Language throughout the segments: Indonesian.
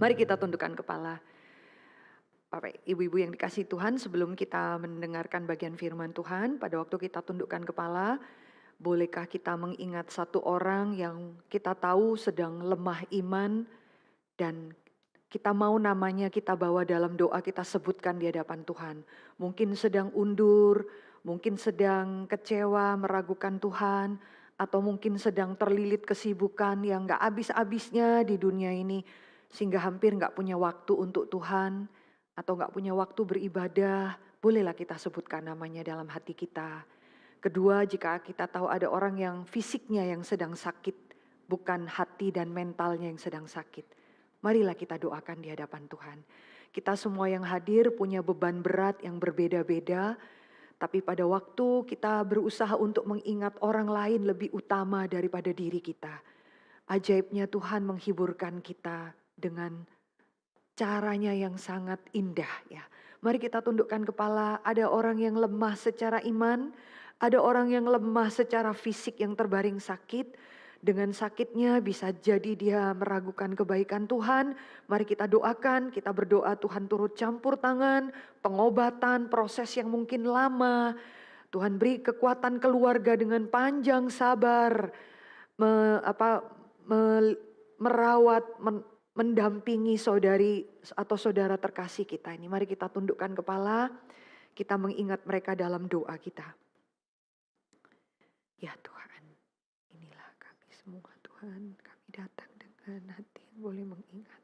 Mari kita tundukkan kepala. Bapak, Ibu-ibu yang dikasihi Tuhan, sebelum kita mendengarkan bagian firman Tuhan, pada waktu kita tundukkan kepala, bolehkah kita mengingat satu orang yang kita tahu sedang lemah iman dan kita mau namanya kita bawa dalam doa, kita sebutkan di hadapan Tuhan. Mungkin sedang undur, mungkin sedang kecewa, meragukan Tuhan, atau mungkin sedang terlilit kesibukan yang gak habis-habisnya di dunia ini, sehingga hampir gak punya waktu untuk Tuhan, atau gak punya waktu beribadah. Bolehlah kita sebutkan namanya dalam hati kita. Kedua, jika kita tahu ada orang yang fisiknya yang sedang sakit, bukan hati dan mentalnya yang sedang sakit, marilah kita doakan di hadapan Tuhan. Kita semua yang hadir punya beban berat yang berbeda-beda, tapi pada waktu kita berusaha untuk mengingat orang lain lebih utama daripada diri kita. Ajaibnya Tuhan menghiburkan kita dengan caranya yang sangat indah ya. Mari kita tundukkan kepala. Ada orang yang lemah secara iman, ada orang yang lemah secara fisik yang terbaring sakit. Dengan sakitnya bisa jadi dia meragukan kebaikan Tuhan. Mari kita doakan, kita berdoa Tuhan turut campur tangan, pengobatan, proses yang mungkin lama. Tuhan beri kekuatan keluarga dengan panjang sabar, merawat, mendampingi saudari atau saudara terkasih kita ini. Mari kita tundukkan kepala, kita mengingat mereka dalam doa kita. Ya Tuhan, inilah kami semua Tuhan, kami datang dengan hati yang boleh mengingat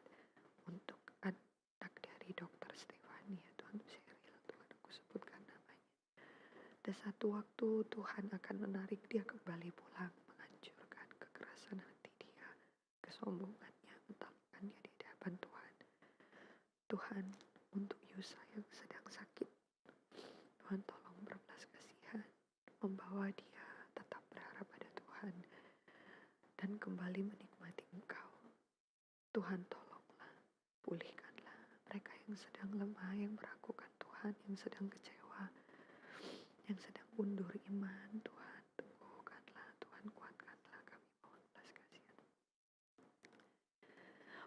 untuk anak dari Dokter Stefania, Tuhan Sheryl, Tuhan aku sebutkan namanya. Ada satu waktu Tuhan akan menarik dia kembali pulang, menghancurkan kekerasan hati dia, kesombongannya, meletakkan dia di hadapan Tuhan. Tuhan, untuk Yusa yang sedang sakit, Tuhan tolong berbelas kasihan, membawa dia tetap berharap pada Tuhan dan kembali menikmati Engkau. Tuhan tolonglah, pulihkanlah mereka yang sedang lemah, yang meragukan Tuhan, yang sedang kecewa, yang sedang undur iman. Tuhan teguhkanlah, Tuhan kuatkanlah, kami mohon belas kasihan.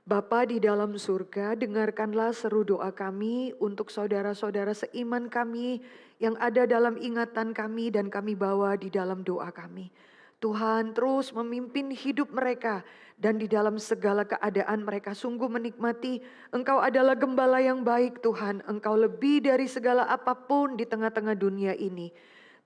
Bapa di dalam surga, dengarkanlah seru doa kami untuk saudara-saudara seiman kami yang ada dalam ingatan kami dan kami bawa di dalam doa kami. Tuhan terus memimpin hidup mereka dan di dalam segala keadaan mereka sungguh menikmati Engkau adalah gembala yang baik Tuhan. Engkau lebih dari segala apapun di tengah-tengah dunia ini.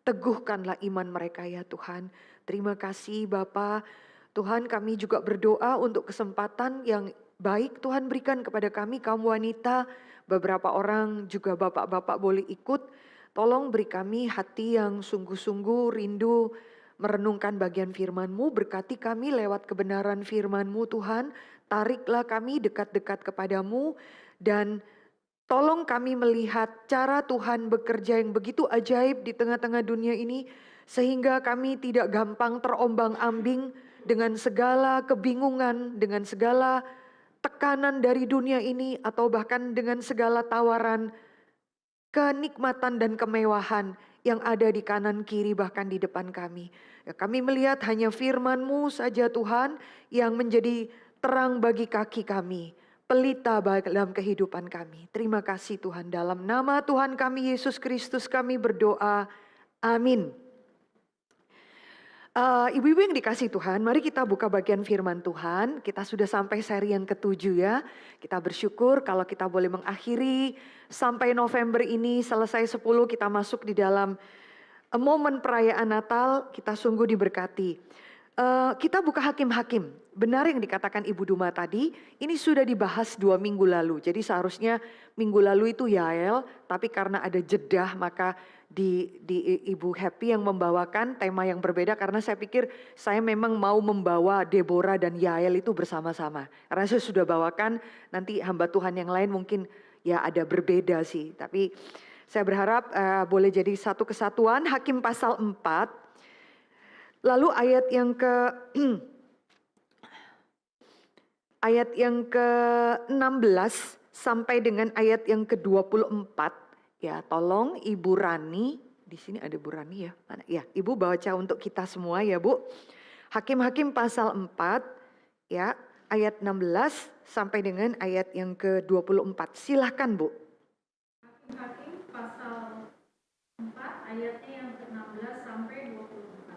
Teguhkanlah iman mereka ya Tuhan. Terima kasih Bapa. Tuhan kami juga berdoa untuk kesempatan yang baik Tuhan berikan kepada kami kaum wanita. Beberapa orang juga bapak-bapak boleh ikut. Tolong beri kami hati yang sungguh-sungguh rindu merenungkan bagian firman-Mu. Berkati kami lewat kebenaran firman-Mu Tuhan. Tariklah kami dekat-dekat kepadamu. Dan tolong kami melihat cara Tuhan bekerja yang begitu ajaib di tengah-tengah dunia ini. Sehingga kami tidak gampang terombang-ambing dengan segala kebingungan, dengan segala tekanan dari dunia ini. Atau bahkan dengan segala tawaran kenikmatan dan kemewahan yang ada di kanan kiri bahkan di depan kami. Ya, kami melihat hanya firman-Mu saja Tuhan yang menjadi terang bagi kaki kami. Pelita dalam kehidupan kami. Terima kasih Tuhan, dalam nama Tuhan kami Yesus Kristus kami berdoa. Amin. Ibu-ibu yang dikasih Tuhan, mari kita buka bagian firman Tuhan. Kita sudah sampai seri yang ke-7 ya. Kita bersyukur kalau kita boleh mengakhiri sampai November ini selesai 10, kita masuk di dalam momen perayaan Natal, kita sungguh diberkati. Kita buka Hakim-Hakim. Benar yang dikatakan Ibu Duma tadi, ini sudah dibahas 2 minggu lalu. Jadi seharusnya minggu lalu itu Yael, tapi karena ada jedah maka di Ibu Happy yang membawakan tema yang berbeda. Karena saya pikir saya memang mau membawa Deborah dan Yael itu bersama-sama. Karena saya sudah bawakan, nanti hamba Tuhan yang lain mungkin ya ada berbeda sih. Tapi saya berharap boleh jadi satu kesatuan. Hakim pasal 4. Lalu ayat yang ke-16 sampai dengan ayat yang ke-24 ya, tolong Ibu Rani, di sini ada Bu Rani ya. Mana? Ya, Ibu baca untuk kita semua ya, Bu. Hakim-Hakim pasal 4 ya, ayat 16 sampai dengan ayat yang ke-24. Silahkan Bu. Hakim pasal 4 ayatnya yang ke-16 sampai 24.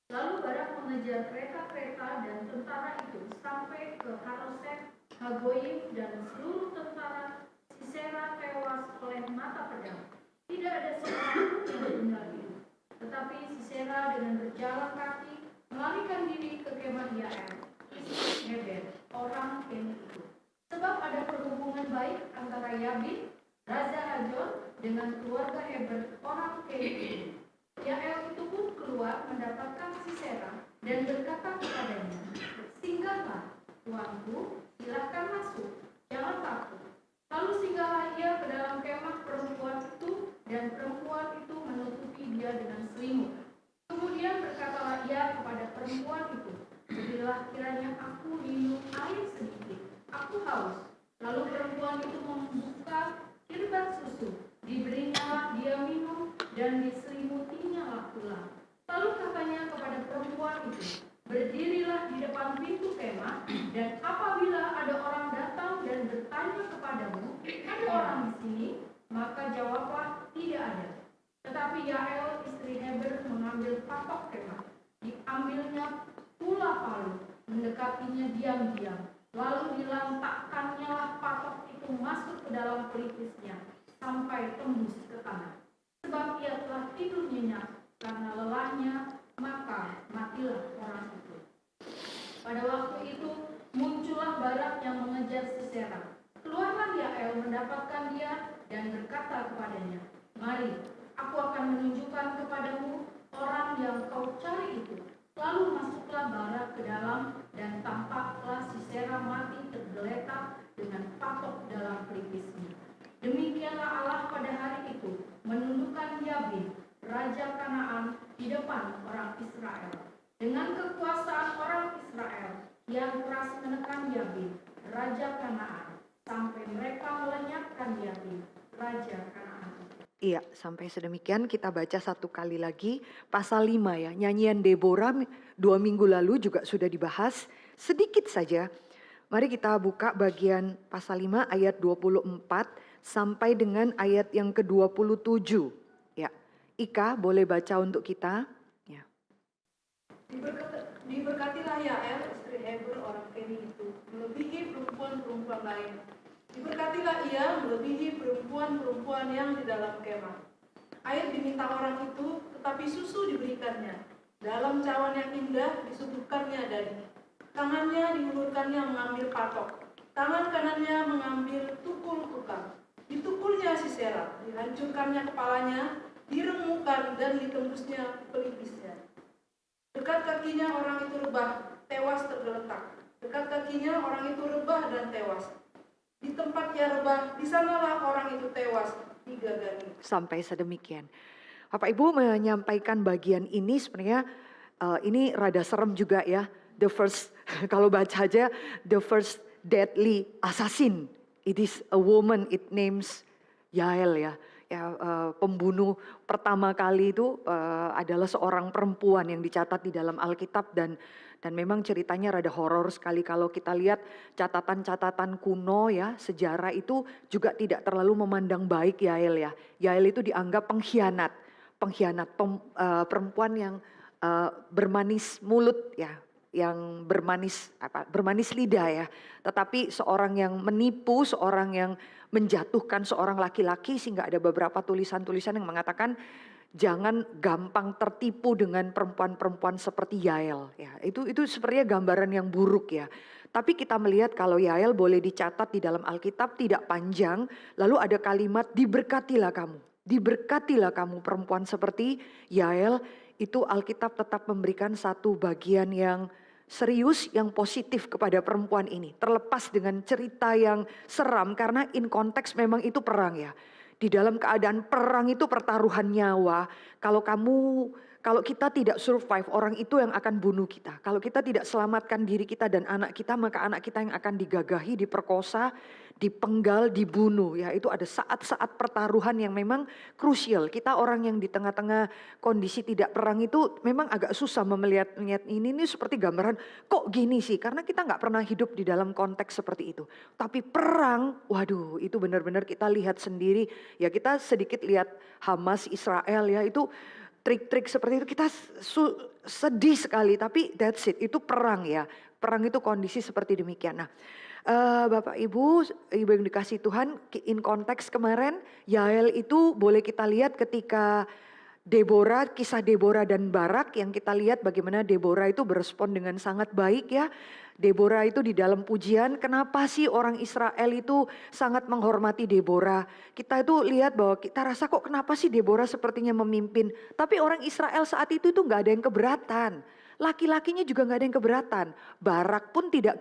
Lalu Barak mengejar kereta-kereta dan tentara itu sampai ke Haroset Hagoyim, dan seluruh tentara Sisera tewas oleh mata pedang. Tidak ada seorang pun yang tinggal hidup. Tetapi Sisera dengan berjalan kaki melarikan diri ke kemah Yael, istri Heber, orang Keni itu. Sebab ada perhubungan baik antara Yabin, Raja Hajon, dengan keluarga Heber, orang Keni itu. Yael itu pun keluar mendapatkan Sisera dan berkata kepadanya, "Singgahlah, tuanku, silahkan masuk, jangan takut." Lalu singgahlah ia ke dalam kemah perempuan itu, dan perempuan itu menutupi dia dengan selimut. Kemudian berkatalah ia kepada perempuan itu, "Berilah kiranya aku minum air sedikit, aku haus." Lalu perempuan itu membuka kirbat susu, diberinyalah dia minum, dan diselimutinya pula. Lalu katanya kepada perempuan itu, "Berdirilah di depan pintu kemah, dan apabila ada orang datang dan bertanya kepadamu, 'Ada orang di sini?' maka jawablah, 'Tidak ada.'" Tetapi Yael istri Heber mengambil patok kemah, diambilnya pula palu, mendekatinya diam-diam, lalu dilantakkannya lah patok itu masuk ke dalam pelipisnya sampai tembus ke tanah. Sebab ia telah tidur nyenyak karena lelahnya, maka matilah orang itu. Pada waktu itu muncullah Barak yang mengejar Sisera. Keluarlah Yael mendapatkan dia dan berkata kepadanya, "Mari, aku akan menunjukkan kepadamu orang yang kau cari itu." Lalu masuklah Barak ke dalam, dan tampaklah Sisera mati tergeletak dengan patok dalam pelipisnya. Demikianlah Allah pada hari itu menundukkan Yabin, raja Kanaan, di depan orang Israel. Dengan kekuasaan orang Israel yang keras menekan Yabin, raja Kanaan, sampai mereka melenyapkan Yabin, raja Kanaan. Iya, sampai sedemikian kita baca satu kali lagi pasal 5 ya. Nyanyian Deborah 2 minggu lalu juga sudah dibahas sedikit saja. Mari kita buka bagian pasal 5 ayat 24 sampai dengan ayat yang ke-27. Ya, Ika boleh baca untuk kita. Ya. Diberkatilah Yael istri Heber orang Keni itu melebihi perempuan-perempuan lain. Diberkatilah ia melebihi perempuan-perempuan yang di dalam kemah. Air diminta orang itu, tetapi susu diberikannya. Dalam cawan yang indah disuguhkannya daging. Tangannya diulurkannya mengambil patok. Tangan kanannya mengambil tukul tukang. Ditukulnya Sisera, dihancurkannya kepalanya, diremukkan dan ditembusnya pelipisnya. Dekat kakinya orang itu rebah, tewas tergeletak. Dekat kakinya orang itu rebah dan tewas. Di tempat ia rebah, di sanalah orang itu tewas, digagani. Sampai sedemikian. Bapak Ibu menyampaikan bagian ini sebenarnya ini rada serem juga ya. The first, kalau baca aja, the first deadly assassin. It is a woman, it names Yael ya. Pembunuh pertama kali itu adalah seorang perempuan yang dicatat di dalam Alkitab, dan memang ceritanya rada horor sekali. Kalau kita lihat catatan-catatan kuno ya, sejarah itu juga tidak terlalu memandang baik Yael ya. Yael itu dianggap pengkhianat perempuan yang bermanis mulut ya, yang bermanis lidah ya. Tetapi seorang yang menipu, seorang yang menjatuhkan seorang laki-laki, sehingga ada beberapa tulisan-tulisan yang mengatakan jangan gampang tertipu dengan perempuan-perempuan seperti Yael ya. Itu sepertinya gambaran yang buruk ya. Tapi kita melihat kalau Yael boleh dicatat di dalam Alkitab tidak panjang, lalu ada kalimat diberkatilah kamu. Diberkatilah kamu perempuan seperti Yael. Itu Alkitab tetap memberikan satu bagian yang serius, yang positif kepada perempuan ini. Terlepas dengan cerita yang seram, karena in konteks memang itu perang ya. Di dalam keadaan perang itu pertaruhan nyawa. Kalau kamu Kalau kita tidak survive, orang itu yang akan bunuh kita. Kalau kita tidak selamatkan diri kita dan anak kita, maka anak kita yang akan digagahi, diperkosa, dipenggal, dibunuh. Ya, itu ada saat-saat pertaruhan yang memang krusial. Kita orang yang di tengah-tengah kondisi tidak perang itu memang agak susah melihat ini seperti gambaran kok gini sih. Karena kita nggak pernah hidup di dalam konteks seperti itu. Tapi perang, waduh itu benar-benar kita lihat sendiri. Ya kita sedikit lihat Hamas, Israel ya itu trik-trik seperti itu kita sedih sekali, tapi that's it, itu perang ya. Perang itu kondisi seperti demikian. Nah, Bapak Ibu yang dikasih Tuhan, in konteks kemarin, Yael itu boleh kita lihat ketika Deborah, kisah Deborah dan Barak yang kita lihat bagaimana Deborah itu berespon dengan sangat baik ya. Deborah itu di dalam pujian, kenapa sih orang Israel itu sangat menghormati Deborah. Kita itu lihat bahwa kita rasa kok kenapa sih Deborah sepertinya memimpin. Tapi orang Israel saat itu nggak ada yang keberatan. Laki-lakinya juga nggak ada yang keberatan. Barak pun tidak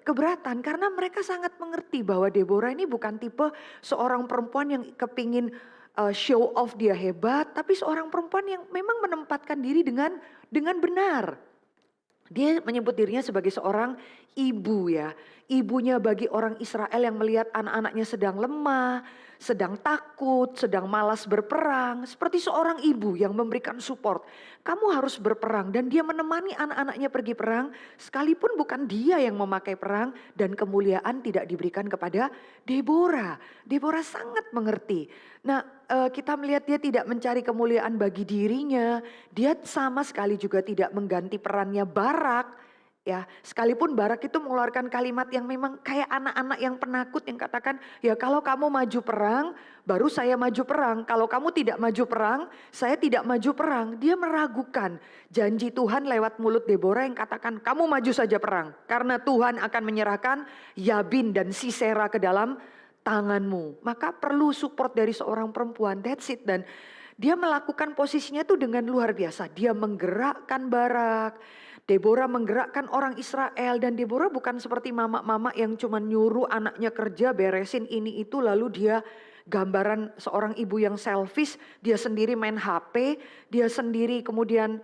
keberatan karena mereka sangat mengerti bahwa Deborah ini bukan tipe seorang perempuan yang kepingin show off dia hebat, tapi seorang perempuan yang memang menempatkan diri dengan benar. Dia menyebut dirinya sebagai seorang ibu ya. Ibunya bagi orang Israel yang melihat anak-anaknya sedang lemah, sedang takut, sedang malas berperang. Seperti seorang ibu yang memberikan support. Kamu harus berperang dan dia menemani anak-anaknya pergi perang. Sekalipun bukan dia yang memakai perang dan kemuliaan tidak diberikan kepada Deborah. Deborah sangat mengerti. Nah kita melihat dia tidak mencari kemuliaan bagi dirinya. Dia sama sekali juga tidak mengganti perannya Barak. Ya, sekalipun Barak itu mengeluarkan kalimat yang memang kayak anak-anak yang penakut yang katakan, ya kalau kamu maju perang, baru saya maju perang. Kalau kamu tidak maju perang, saya tidak maju perang. Dia meragukan janji Tuhan lewat mulut Deborah yang katakan, kamu maju saja perang. Karena Tuhan akan menyerahkan Yabin dan Sisera ke dalam tanganmu. Maka perlu support dari seorang perempuan, that's it. Dan dia melakukan posisinya itu dengan luar biasa. Dia menggerakkan Barak. Deborah menggerakkan orang Israel dan Deborah bukan seperti mama-mama yang cuma nyuruh anaknya kerja beresin ini itu lalu dia gambaran seorang ibu yang selfish, dia sendiri main HP, dia sendiri kemudian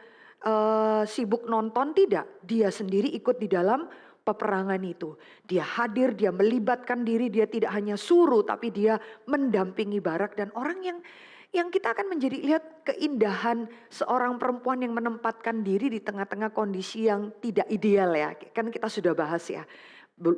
sibuk nonton, tidak. Dia sendiri ikut di dalam peperangan itu. Dia hadir, dia melibatkan diri, dia tidak hanya suruh tapi dia mendampingi Barak dan orang yang kita akan menjadi lihat keindahan seorang perempuan yang menempatkan diri di tengah-tengah kondisi yang tidak ideal ya. Kan kita sudah bahas ya 2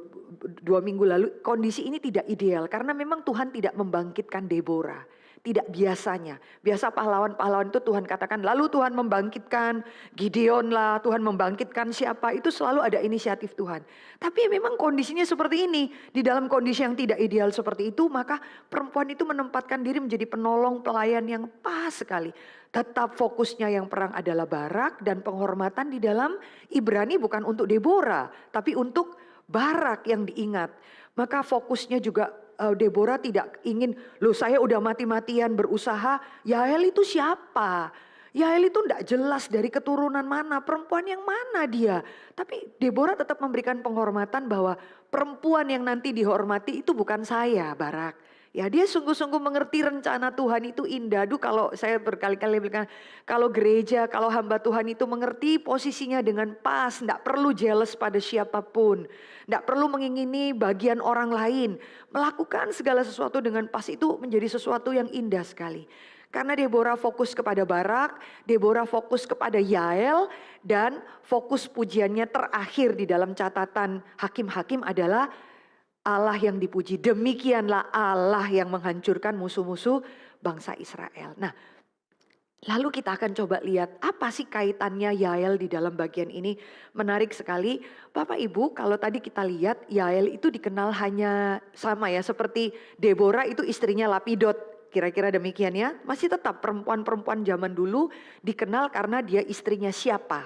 minggu lalu kondisi ini tidak ideal karena memang Tuhan tidak membangkitkan Deborah. Tidak biasanya. Biasa pahlawan-pahlawan itu Tuhan katakan lalu Tuhan membangkitkan Gideon lah, Tuhan membangkitkan siapa, itu selalu ada inisiatif Tuhan. Tapi memang kondisinya seperti ini. Di dalam kondisi yang tidak ideal seperti itu maka perempuan itu menempatkan diri menjadi penolong pelayan yang pas sekali. Tetap fokusnya yang perang adalah Barak dan penghormatan di dalam Ibrani bukan untuk Deborah tapi untuk Barak yang diingat. Maka fokusnya juga Deborah tidak ingin, loh saya udah mati-matian berusaha, Yael itu siapa? Yael itu tidak jelas dari keturunan mana, perempuan yang mana dia. Tapi Deborah tetap memberikan penghormatan bahwa perempuan yang nanti dihormati itu bukan saya, Barak. Ya dia sungguh-sungguh mengerti rencana Tuhan itu indah. Aduh kalau saya berkali-kali bilang, kalau gereja, kalau hamba Tuhan itu mengerti posisinya dengan pas. Tidak perlu jealous pada siapapun. Tidak perlu mengingini bagian orang lain. Melakukan segala sesuatu dengan pas itu menjadi sesuatu yang indah sekali. Karena Deborah fokus kepada Barak, Deborah fokus kepada Yael. Dan fokus pujiannya terakhir di dalam catatan hakim-hakim adalah Allah yang dipuji, demikianlah Allah yang menghancurkan musuh-musuh bangsa Israel. Nah, lalu kita akan coba lihat apa sih kaitannya Yael di dalam bagian ini. Menarik sekali. Bapak Ibu, kalau tadi kita lihat Yael itu dikenal hanya sama ya, seperti Deborah itu istrinya Lapidot. Kira-kira demikian ya. Masih tetap perempuan-perempuan zaman dulu dikenal karena dia istrinya siapa.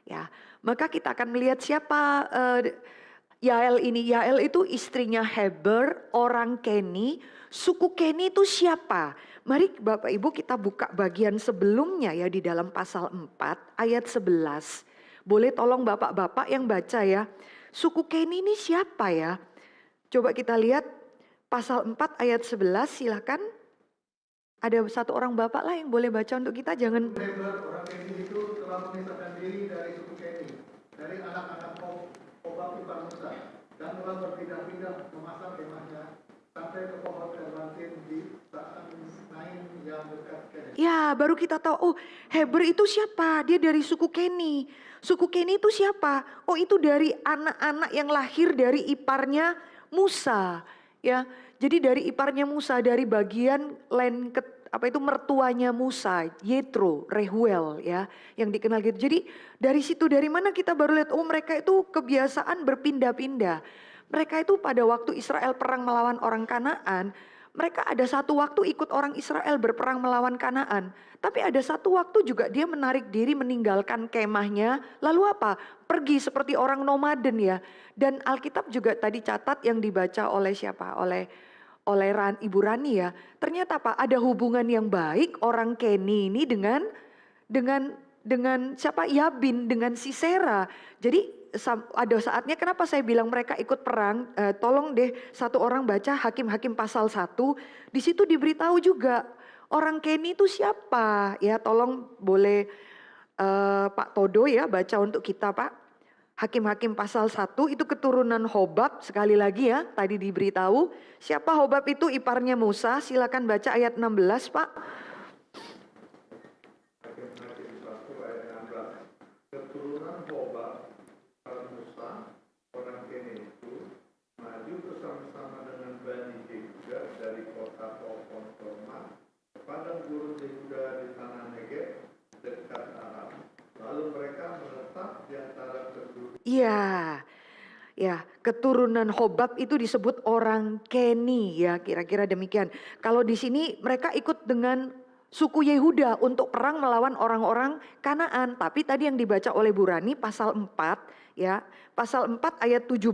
Ya, maka kita akan melihat siapa Yael ini. Yael itu istrinya Heber, orang Keni. Suku Keni itu siapa? Mari Bapak Ibu kita buka bagian sebelumnya ya di dalam pasal 4 ayat 11. Boleh tolong Bapak-Bapak yang baca ya. Suku Keni ini siapa ya? Coba kita lihat pasal 4 ayat 11 silakan. Ada satu orang bapak lah yang boleh baca untuk kita, jangan. Heber orang Keni itu telah memisahkan diri dari suku Keni, dari anak-anak Hobab ipar Musa, dan telah berpindah-pindah memasang kemahnya sampai ke pohon terbantin di Naim yang dekat Kedes. Ya, baru kita tahu, oh Heber itu siapa? Dia dari suku Keni. Suku Keni itu siapa? Oh itu dari anak-anak yang lahir dari iparnya Musa. Ya, jadi dari iparnya Musa, dari bagian mertuanya Musa, Yetro, Rehuel ya, yang dikenal gitu. Jadi dari situ, dari mana kita baru lihat, oh mereka itu kebiasaan berpindah-pindah. Mereka itu pada waktu Israel perang melawan orang Kanaan, mereka ada satu waktu ikut orang Israel berperang melawan Kanaan. Tapi ada satu waktu juga dia menarik diri meninggalkan kemahnya. Lalu apa? Pergi seperti orang nomaden ya. Dan Alkitab juga tadi catat yang dibaca oleh siapa? Oleh Ibu Rani ya. Ternyata apa? Ada hubungan yang baik orang Keni ini dengan siapa? Yabin, dengan Sisera. Jadi ada saatnya kenapa saya bilang mereka ikut perang, tolong deh satu orang baca Hakim-Hakim pasal 1, di situ diberitahu juga orang Keni itu siapa ya, tolong boleh Pak Todo ya baca untuk kita Pak. Hakim-Hakim pasal 1 itu keturunan Hobab, sekali lagi ya tadi diberitahu. Siapa Hobab itu? Iparnya Musa, silakan baca ayat 16 Pak. Hakim-Hakim 1 ayat 16. Keturunan Hobab Musa, orang Keni itu maju bersama-sama dengan Bani Yehuda dari kota pohon kurma ke padang gurun Yehuda di tanah Negeb dekat Aram. Lalu mereka menetap di antara kedua. Iya, ya keturunan Hobab itu disebut orang Keni ya, kira-kira demikian. Kalau di sini mereka ikut dengan suku Yehuda untuk perang melawan orang-orang Kanaan. Tapi tadi yang dibaca oleh Bu Rani pasal 4 ya, pasal 4 ayat 17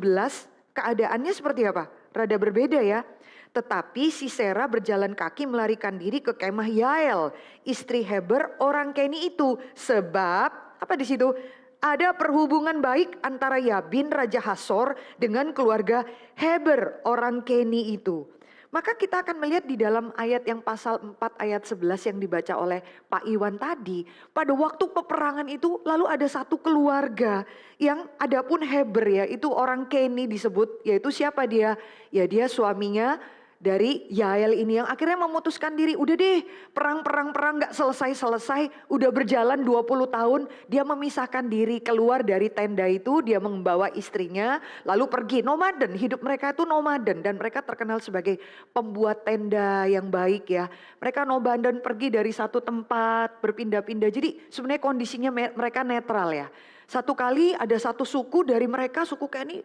keadaannya seperti apa? Rada berbeda ya. Tetapi Sisera berjalan kaki melarikan diri ke kemah Yael, istri Heber orang Keni itu. Sebab apa di situ? Ada perhubungan baik antara Yabin Raja Hasor dengan keluarga Heber orang Keni itu. Maka kita akan melihat di dalam ayat yang pasal 4 ayat 11 yang dibaca oleh Pak Iwan tadi. Pada waktu peperangan itu lalu ada satu keluarga yang adapun Heber ya, itu orang Keni disebut, yaitu siapa dia? Ya dia suaminya dari Yael ini yang akhirnya memutuskan diri, udah deh perang gak selesai, udah berjalan 20 tahun, dia memisahkan diri keluar dari tenda itu, dia membawa istrinya, lalu pergi nomaden, hidup mereka itu nomaden dan mereka terkenal sebagai pembuat tenda yang baik ya. Mereka nomaden pergi dari satu tempat, berpindah-pindah, jadi sebenarnya kondisinya mereka netral ya. Satu kali ada satu suku dari mereka, suku Keni,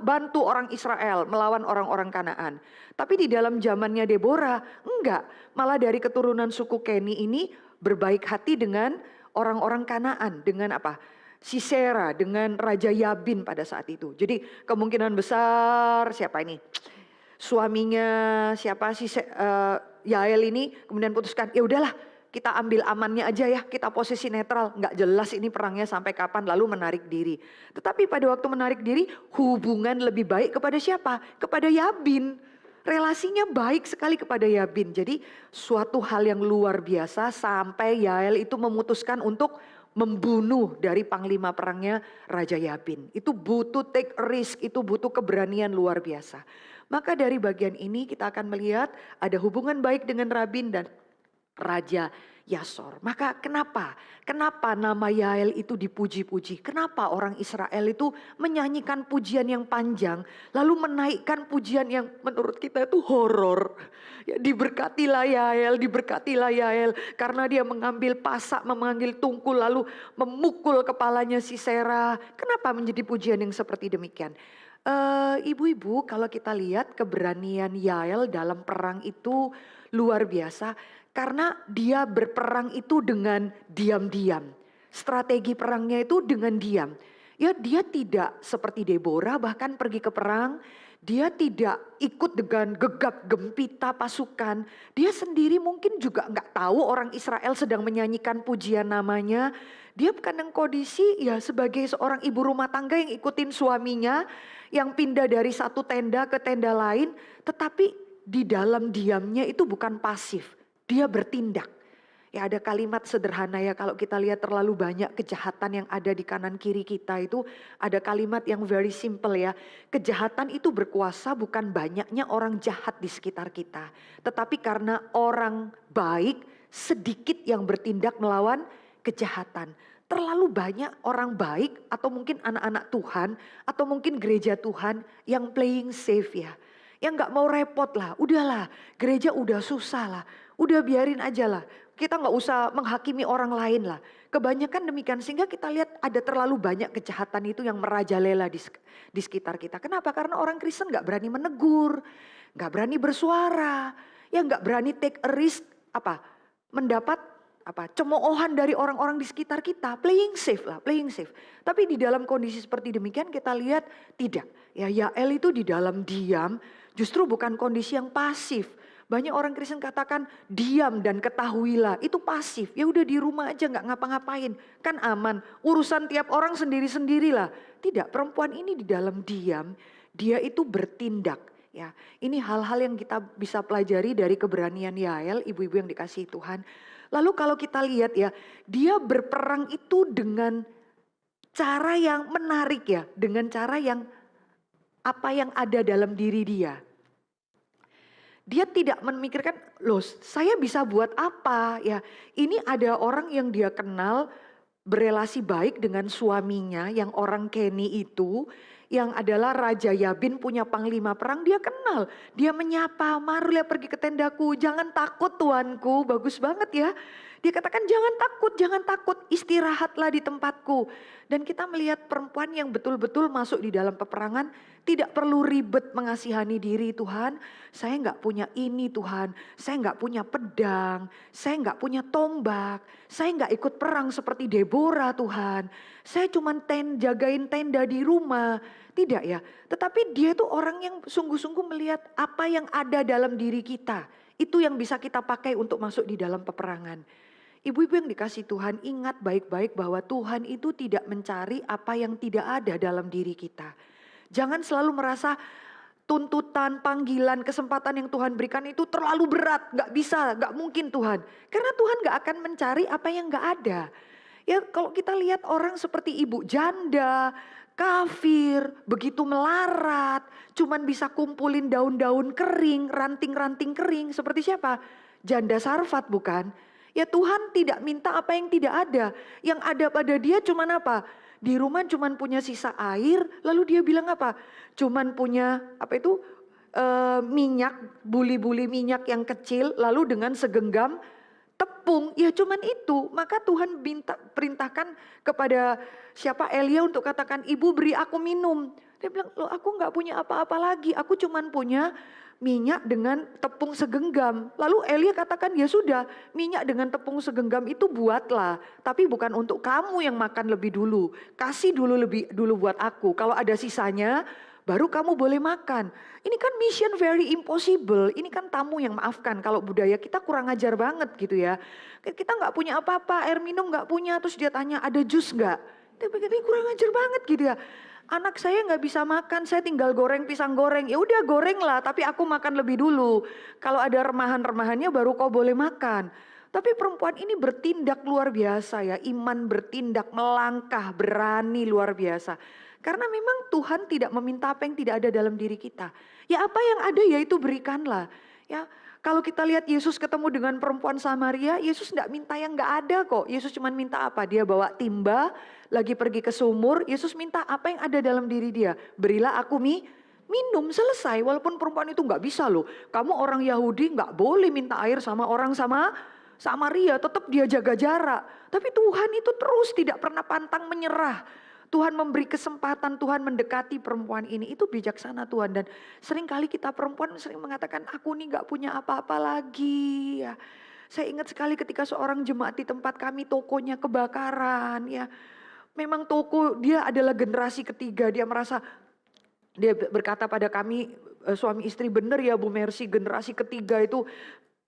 bantu orang Israel melawan orang-orang Kanaan. Tapi di dalam zamannya Deborah, enggak. Malah dari keturunan suku Keni ini berbaik hati dengan orang-orang Kanaan. Dengan apa? Sisera, dengan Raja Yabin pada saat itu. Jadi kemungkinan besar siapa ini? Suaminya siapa sih Yael ini kemudian putuskan, ya udahlah, kita ambil amannya aja ya, kita posisi netral, nggak jelas ini perangnya sampai kapan, lalu menarik diri. Tetapi pada waktu menarik diri, hubungan lebih baik kepada siapa? Kepada Yabin. Relasinya baik sekali kepada Yabin. Jadi suatu hal yang luar biasa sampai Yael itu memutuskan untuk membunuh dari panglima perangnya Raja Yabin. Itu butuh take risk, itu butuh keberanian luar biasa. Maka dari bagian ini kita akan melihat ada hubungan baik dengan Rabin dan Raja Yasor. Maka kenapa nama Yael itu dipuji-puji? Kenapa orang Israel itu menyanyikan pujian yang panjang, lalu menaikkan pujian yang menurut kita itu horor? Ya, diberkatilah Yael, karena dia mengambil pasak, mengambil tungkul, lalu memukul kepalanya Sisera. Kenapa menjadi pujian yang seperti demikian? Ibu-ibu, kalau kita lihat keberanian Yael dalam perang itu luar biasa. Karena dia berperang itu dengan diam-diam. Strategi perangnya itu dengan diam. Ya, dia tidak seperti Deborah bahkan pergi ke perang. Dia tidak ikut dengan gegap gempita pasukan. Dia sendiri mungkin juga nggak tahu orang Israel sedang menyanyikan pujian namanya. Dia bukan yang kondisi ya sebagai seorang ibu rumah tangga yang ikutin suaminya. Yang pindah dari satu tenda ke tenda lain. Tetapi di dalam diamnya itu bukan pasif. dia bertindak. Ya ada kalimat sederhana ya, kalau kita lihat terlalu banyak kejahatan yang ada di kanan kiri kita itu, ada kalimat yang very simple ya. Kejahatan itu berkuasa bukan banyaknya orang jahat di sekitar kita, tetapi karena orang baik sedikit yang bertindak melawan kejahatan. Terlalu banyak orang baik atau mungkin anak-anak Tuhan atau mungkin gereja Tuhan yang playing safe ya. Yang gak mau repot lah, udahlah gereja udah susah lah, udah biarin aja lah. Kita nggak usah menghakimi orang lain lah. Kebanyakan demikian sehingga kita lihat ada terlalu banyak kejahatan itu yang merajalela di sekitar kita. Kenapa? Karena orang Kristen nggak berani menegur, nggak berani bersuara, ya nggak berani take a risk mendapat cemoohan dari orang-orang di sekitar kita. Playing safe lah, playing safe. Tapi di dalam kondisi seperti demikian kita lihat tidak. Ya Yael itu di dalam diam justru bukan kondisi yang pasif. Banyak orang Kristen katakan diam dan ketahuilah, itu pasif. Ya udah di rumah aja nggak ngapa-ngapain, kan aman. Urusan tiap orang sendiri-sendirilah. Tidak, perempuan ini di dalam diam, dia itu bertindak. Ya, ini hal-hal yang kita bisa pelajari dari keberanian Yael, ibu-ibu yang dikasihi Tuhan. Lalu kalau kita lihat ya, dia berperang itu dengan cara yang menarik ya, dengan cara yang apa yang ada dalam diri dia. Dia tidak memikirkan, loh saya bisa buat apa ya. Ini ada orang yang dia kenal berelasi baik dengan suaminya yang orang Keni itu. Yang adalah Raja Yabin punya panglima perang, dia kenal. Dia menyapa, marilah pergi ke tendaku, jangan takut tuanku, bagus banget ya. Dia katakan jangan takut, istirahatlah di tempatku. Dan kita melihat perempuan yang betul-betul masuk di dalam peperangan, tidak perlu ribet mengasihani diri Tuhan. Saya nggak punya ini Tuhan, saya nggak punya pedang, saya nggak punya tombak, saya nggak ikut perang seperti Deborah Tuhan. Saya cuma jagain tenda di rumah. Tidak ya, tetapi dia itu orang yang sungguh-sungguh melihat apa yang ada dalam diri kita. Itu yang bisa kita pakai untuk masuk di dalam peperangan. Ibu-ibu yang dikasih Tuhan, ingat baik-baik bahwa Tuhan itu tidak mencari apa yang tidak ada dalam diri kita. Jangan selalu merasa tuntutan, panggilan, kesempatan yang Tuhan berikan itu terlalu berat. Gak bisa, gak mungkin Tuhan. Karena Tuhan gak akan mencari apa yang gak ada. Ya kalau kita lihat orang seperti ibu janda, kafir, begitu melarat, cuman bisa kumpulin daun-daun kering, ranting-ranting kering. Seperti siapa? Janda Sarfat bukan? Ya Tuhan tidak minta apa yang tidak ada. Yang ada pada dia cuman apa? Di rumah cuman punya sisa air, lalu dia bilang apa? Cuman punya minyak, buli-buli minyak yang kecil, lalu dengan segenggam tepung, ya cuman itu. Maka Tuhan perintahkan kepada Elia untuk katakan, ibu beri aku minum. Dia bilang, loh aku gak punya apa-apa lagi, aku cuman punya minyak dengan tepung segenggam. Lalu Elia katakan, ya sudah, minyak dengan tepung segenggam itu buatlah. Tapi bukan untuk kamu yang makan lebih dulu. Kasih dulu buat aku. Kalau ada sisanya, baru kamu boleh makan. Ini kan mission very impossible. Ini kan tamu yang maafkan. Kalau budaya kita kurang ajar banget gitu ya. Kita gak punya apa-apa, air minum gak punya. Terus dia tanya, ada jus gak? Dia pikir, ini kurang ajar banget gitu ya. Anak saya nggak bisa makan, saya tinggal goreng pisang goreng. Ya udah goreng lah, tapi aku makan lebih dulu. Kalau ada remahan-remahannya baru kau boleh makan. Tapi perempuan ini bertindak luar biasa ya. Iman bertindak, melangkah, berani luar biasa. Karena memang Tuhan tidak meminta apa yang tidak ada dalam diri kita. Ya apa yang ada ya itu berikanlah. Ya kalau kita lihat Yesus ketemu dengan perempuan Samaria, Yesus enggak minta yang enggak ada kok. Yesus cuma minta apa? Dia bawa timba, lagi pergi ke sumur, Yesus minta apa yang ada dalam diri dia. Berilah aku minum, selesai. Walaupun perempuan itu enggak bisa loh. Kamu orang Yahudi enggak boleh minta air sama orang Samaria, tetap dia jaga jarak. Tapi Tuhan itu terus tidak pernah pantang menyerah. Tuhan memberi kesempatan, Tuhan mendekati perempuan ini. Itu bijaksana Tuhan. Dan sering kali kita perempuan sering mengatakan, aku nih gak punya apa-apa lagi. Ya. Saya ingat sekali ketika seorang jemaat di tempat kami tokonya kebakaran. Ya. Memang toko dia adalah generasi ketiga. Dia merasa, dia berkata pada kami suami istri, bener ya Bu Mercy, generasi ketiga itu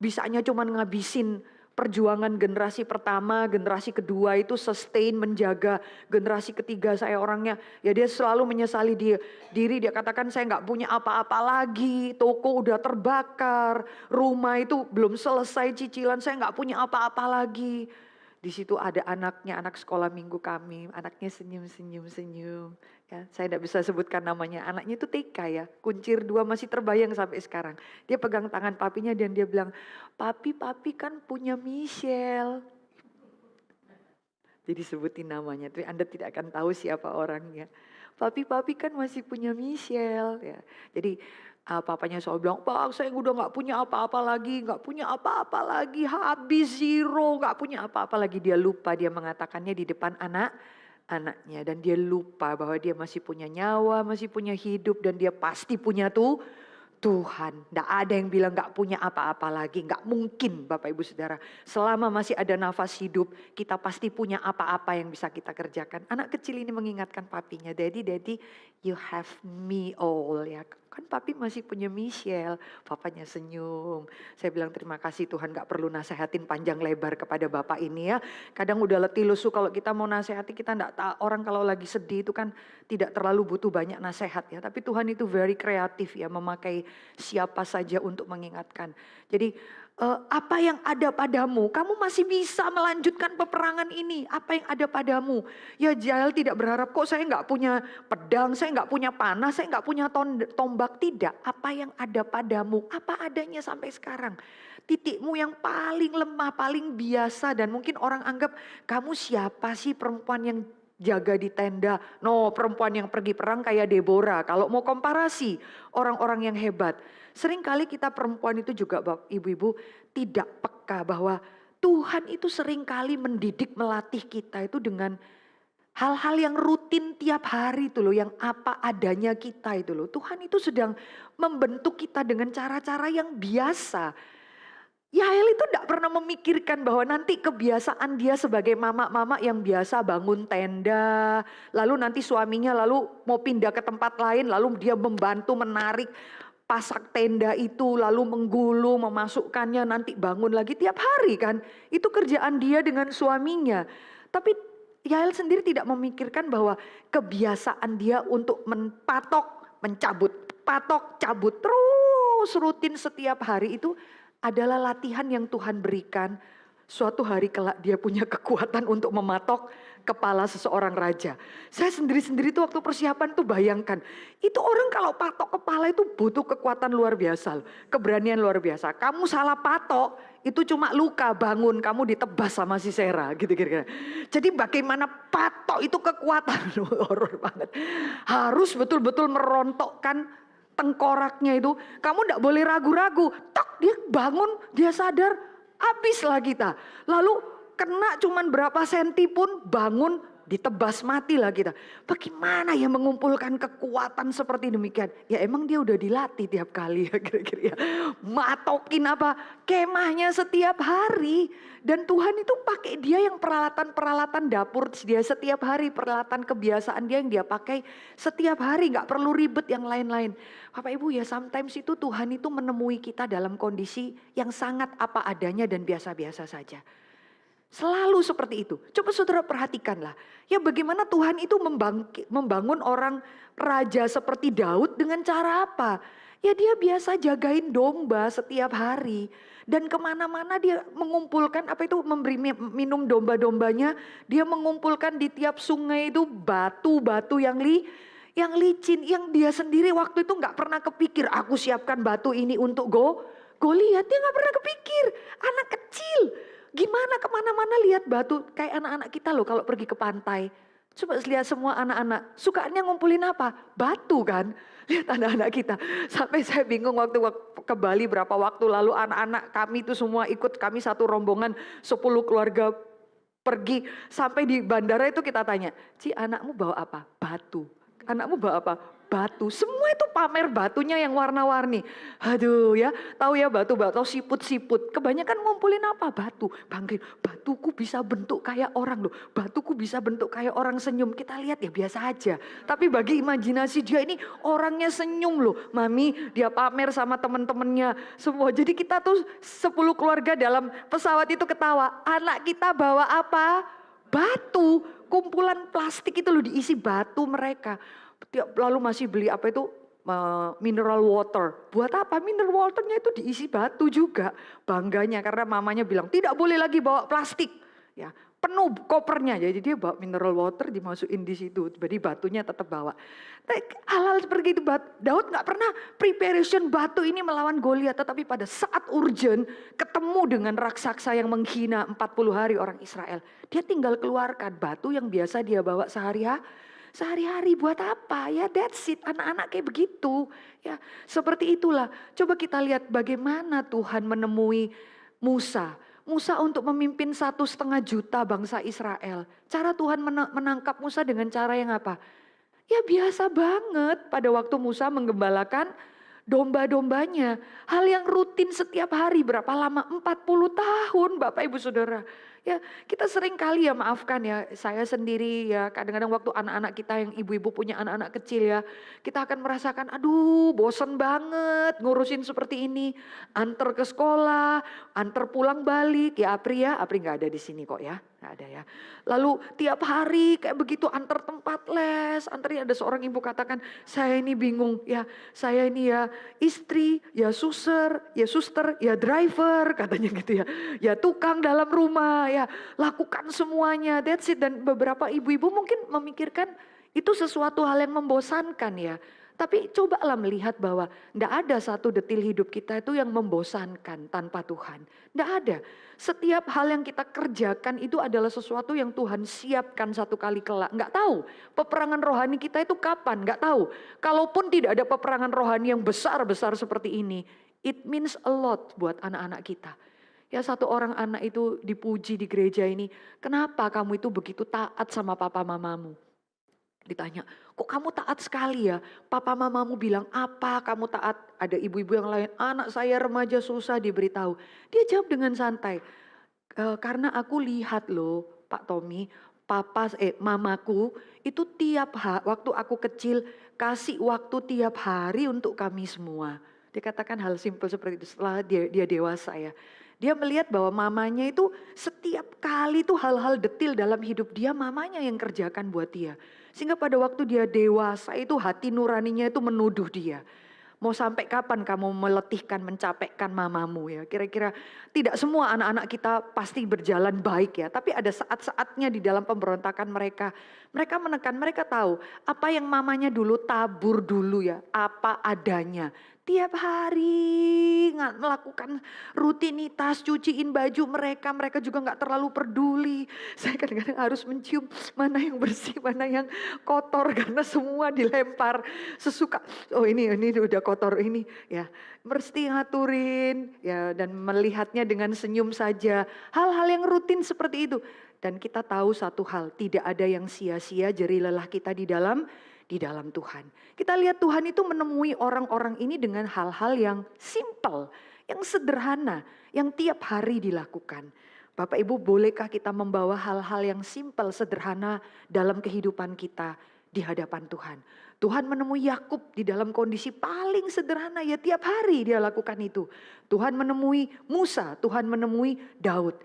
bisanya cuma ngabisin perjuangan generasi pertama, generasi kedua itu sustain, menjaga. Generasi ketiga saya orangnya, ya dia selalu menyesali diri, dia katakan saya nggak punya apa-apa lagi, toko udah terbakar, rumah itu belum selesai cicilan, saya nggak punya apa-apa lagi. Di situ ada anaknya, anak sekolah minggu kami, anaknya senyum. Ya, saya tidak bisa sebutkan namanya, anaknya itu TK ya, kuncir 2 masih terbayang sampai sekarang. Dia pegang tangan papinya dan dia bilang, papi kan punya Michelle. Jadi sebutin namanya, tapi Anda tidak akan tahu siapa orangnya. Papi kan masih punya Michelle. Ya. Jadi papanya selalu bilang, Pak saya udah gak punya apa-apa lagi, habis zero, gak punya apa-apa lagi. Dia lupa, dia mengatakannya di depan anaknya. Dan dia lupa bahwa dia masih punya nyawa, masih punya hidup, dan dia pasti punya Tuhan. Tidak ada yang bilang gak punya apa-apa lagi. Gak mungkin Bapak Ibu Saudara. Selama masih ada nafas hidup, kita pasti punya apa-apa yang bisa kita kerjakan. Anak kecil ini mengingatkan papinya, Daddy, you have me all. Ya, kan papi masih punya Michelle. Papanya senyum. Saya bilang terima kasih Tuhan, gak perlu nasehatin panjang lebar kepada Bapak ini ya. Kadang udah letih lesu kalau kita mau nasehati, kita gak tahu. Orang kalau lagi sedih itu kan tidak terlalu butuh banyak nasehat ya. Tapi Tuhan itu very kreatif ya, memakai siapa saja untuk mengingatkan. Jadi apa yang ada padamu, kamu masih bisa melanjutkan peperangan ini. Apa yang ada padamu? Ya Jael tidak berharap kok saya nggak punya pedang, saya nggak punya panah, saya nggak punya tombak. Tidak, apa yang ada padamu, apa adanya sampai sekarang. Titikmu yang paling lemah, paling biasa, dan mungkin orang anggap kamu siapa sih perempuan yang jaga di tenda. No, perempuan yang pergi perang kayak Deborah. Kalau mau komparasi orang-orang yang hebat. Seringkali kita perempuan itu juga ibu-ibu tidak peka bahwa Tuhan itu seringkali mendidik, melatih kita itu dengan hal-hal yang rutin tiap hari itu loh, yang apa adanya kita itu loh. Tuhan itu sedang membentuk kita dengan cara-cara yang biasa. Yael itu tidak pernah memikirkan bahwa nanti kebiasaan dia sebagai mama-mama yang biasa bangun tenda, lalu nanti suaminya lalu mau pindah ke tempat lain, lalu dia membantu menarik pasak tenda itu, lalu menggulung, memasukkannya, nanti bangun lagi tiap hari kan. Itu kerjaan dia dengan suaminya. Tapi Yael sendiri tidak memikirkan bahwa kebiasaan dia untuk mencabut, patok, cabut terus rutin setiap hari itu adalah latihan yang Tuhan berikan. Suatu hari kelak dia punya kekuatan untuk mematok kepala seseorang raja. Saya sendiri-sendiri tuh waktu persiapan tuh bayangkan. Itu orang kalau patok kepala itu butuh kekuatan luar biasa. Keberanian luar biasa. Kamu salah patok, itu cuma luka, bangun kamu ditebas sama si Sera gitu kira-kira. Jadi bagaimana patok itu kekuatan, horor banget. Harus betul-betul merontokkan tengkoraknya itu. Kamu tidak boleh ragu-ragu. Tok, dia bangun, dia sadar, habis lah kita. Lalu kena cuman berapa senti pun bangun, ditebas mati lah kita. Bagaimana ya mengumpulkan kekuatan seperti demikian? Ya emang dia udah dilatih tiap kali ya kira-kira ya. Matokin apa? Kemahnya setiap hari. Dan Tuhan itu pakai dia yang peralatan-peralatan dapur dia setiap hari. Peralatan kebiasaan dia yang dia pakai setiap hari. Gak perlu ribet yang lain-lain. Bapak Ibu ya, sometimes itu Tuhan itu menemui kita dalam kondisi yang sangat apa adanya dan biasa-biasa saja. Selalu seperti itu. Coba saudara perhatikanlah. Ya bagaimana Tuhan itu membangun orang raja seperti Daud dengan cara apa? Ya dia biasa jagain domba setiap hari. Dan kemana-mana dia mengumpulkan apa itu, memberi minum domba-dombanya. Dia mengumpulkan di tiap sungai itu batu-batu yang licin. Yang dia sendiri waktu itu gak pernah kepikir, aku siapkan batu ini untuk Goliat. Dia gak pernah kepikir. Anak kecil. Gimana kemana-mana lihat batu, kayak anak-anak kita loh kalau pergi ke pantai. Coba lihat semua anak-anak, sukaannya ngumpulin apa? Batu kan? Lihat anak-anak kita. Sampai saya bingung waktu ke Bali berapa waktu lalu anak-anak kami itu semua ikut, kami satu rombongan 10 keluarga pergi. Sampai di bandara itu kita tanya, Ci anakmu bawa apa? Batu. Anakmu bawa apa? Batu. Semua itu pamer batunya yang warna-warni. Aduh ya, tahu ya batu-batu siput-siput. Kebanyakan ngumpulin apa? Batu. Bangkit, batuku bisa bentuk kayak orang loh. Batuku bisa bentuk kayak orang senyum. Kita lihat ya biasa aja. Tapi bagi imajinasi dia ini orangnya senyum loh. Mami dia pamer sama temen-temennya semua. Jadi kita tuh 10 keluarga dalam pesawat itu ketawa. Anak kita bawa apa? Batu. Kumpulan plastik itu loh diisi batu mereka. Lalu masih beli apa itu mineral water. Buat apa? Mineral waternya itu diisi batu juga. Bangganya karena mamanya bilang tidak boleh lagi bawa plastik. Ya, penuh kopernya. Jadi dia bawa mineral water dimasukin di situ. Jadi batunya tetap bawa. Hal-hal seperti itu Daud nggak pernah preparation batu ini melawan Goliat. Tetapi pada saat urgent ketemu dengan raksasa yang menghina 40 hari orang Israel. Dia tinggal keluarkan batu yang biasa dia bawa sehari-hari buat apa? Ya that's it, anak-anak kayak begitu. Ya, seperti itulah. Coba kita lihat bagaimana Tuhan menemui Musa. Musa untuk memimpin 1,5 juta bangsa Israel. Cara Tuhan menangkap Musa dengan cara yang apa? Ya biasa banget pada waktu Musa menggembalakan domba-dombanya. Hal yang rutin setiap hari berapa lama? 40 tahun Bapak Ibu Saudara. Ya kita sering kali ya maafkan ya, saya sendiri ya kadang-kadang waktu anak-anak kita yang ibu-ibu punya anak-anak kecil ya. Kita akan merasakan aduh bosen banget ngurusin seperti ini. Antar ke sekolah, antar pulang balik. Ya Apri nggak ada di sini kok ya. Nggak ada ya. Lalu tiap hari kayak begitu antar tempat les. Ada seorang ibu katakan saya ini bingung ya. Saya ini ya istri, ya suster, ya driver katanya gitu ya. Ya tukang dalam rumah ya, lakukan semuanya, that's it. Dan beberapa ibu-ibu mungkin memikirkan itu sesuatu hal yang membosankan ya. Tapi cobalah melihat bahwa tidak ada satu detil hidup kita itu yang membosankan tanpa Tuhan. Tidak ada. Setiap hal yang kita kerjakan itu adalah sesuatu yang Tuhan siapkan satu kali kelak. Nggak tahu peperangan rohani kita itu kapan, nggak tahu. Kalaupun tidak ada peperangan rohani yang besar-besar seperti ini, it means a lot buat anak-anak kita. Ya satu orang anak itu dipuji di gereja ini, kenapa kamu itu begitu taat sama papa mamamu? Ditanya, kok kamu taat sekali ya? Papa mamamu bilang apa kamu taat? Ada ibu-ibu yang lain, anak saya remaja susah diberitahu. Dia jawab dengan santai, karena aku lihat loh Pak Tommy, mamaku itu tiap waktu aku kecil kasih waktu tiap hari untuk kami semua. Dia katakan hal simpel seperti itu setelah dia dewasa ya. Dia melihat bahwa mamanya itu setiap kali itu hal-hal detil dalam hidup dia mamanya yang kerjakan buat dia. Sehingga pada waktu dia dewasa itu hati nuraninya itu menuduh dia. Mau sampai kapan kamu meletihkan, mencapekkan mamamu ya. Kira-kira tidak semua anak-anak kita pasti berjalan baik ya. Tapi ada saat-saatnya di dalam pemberontakan mereka. Mereka menekan, mereka tahu apa yang mamanya dulu tabur dulu ya. Apa adanya. Tiap hari melakukan rutinitas, cuciin baju mereka juga gak terlalu peduli. Saya kadang-kadang harus mencium mana yang bersih, mana yang kotor karena semua dilempar sesuka. Oh ini udah kotor ini ya. Mesti ngaturin ya dan melihatnya dengan senyum saja. Hal-hal yang rutin seperti itu. Dan kita tahu satu hal, tidak ada yang sia-sia jerih lelah kita di dalam Tuhan. Kita lihat Tuhan itu menemui orang-orang ini dengan hal-hal yang simple, yang sederhana, yang tiap hari dilakukan. Bapak Ibu, bolehkah kita membawa hal-hal yang simple, sederhana dalam kehidupan kita di hadapan Tuhan? Tuhan menemui Yakub di dalam kondisi paling sederhana, ya tiap hari dia lakukan itu. Tuhan menemui Musa, Tuhan menemui Daud.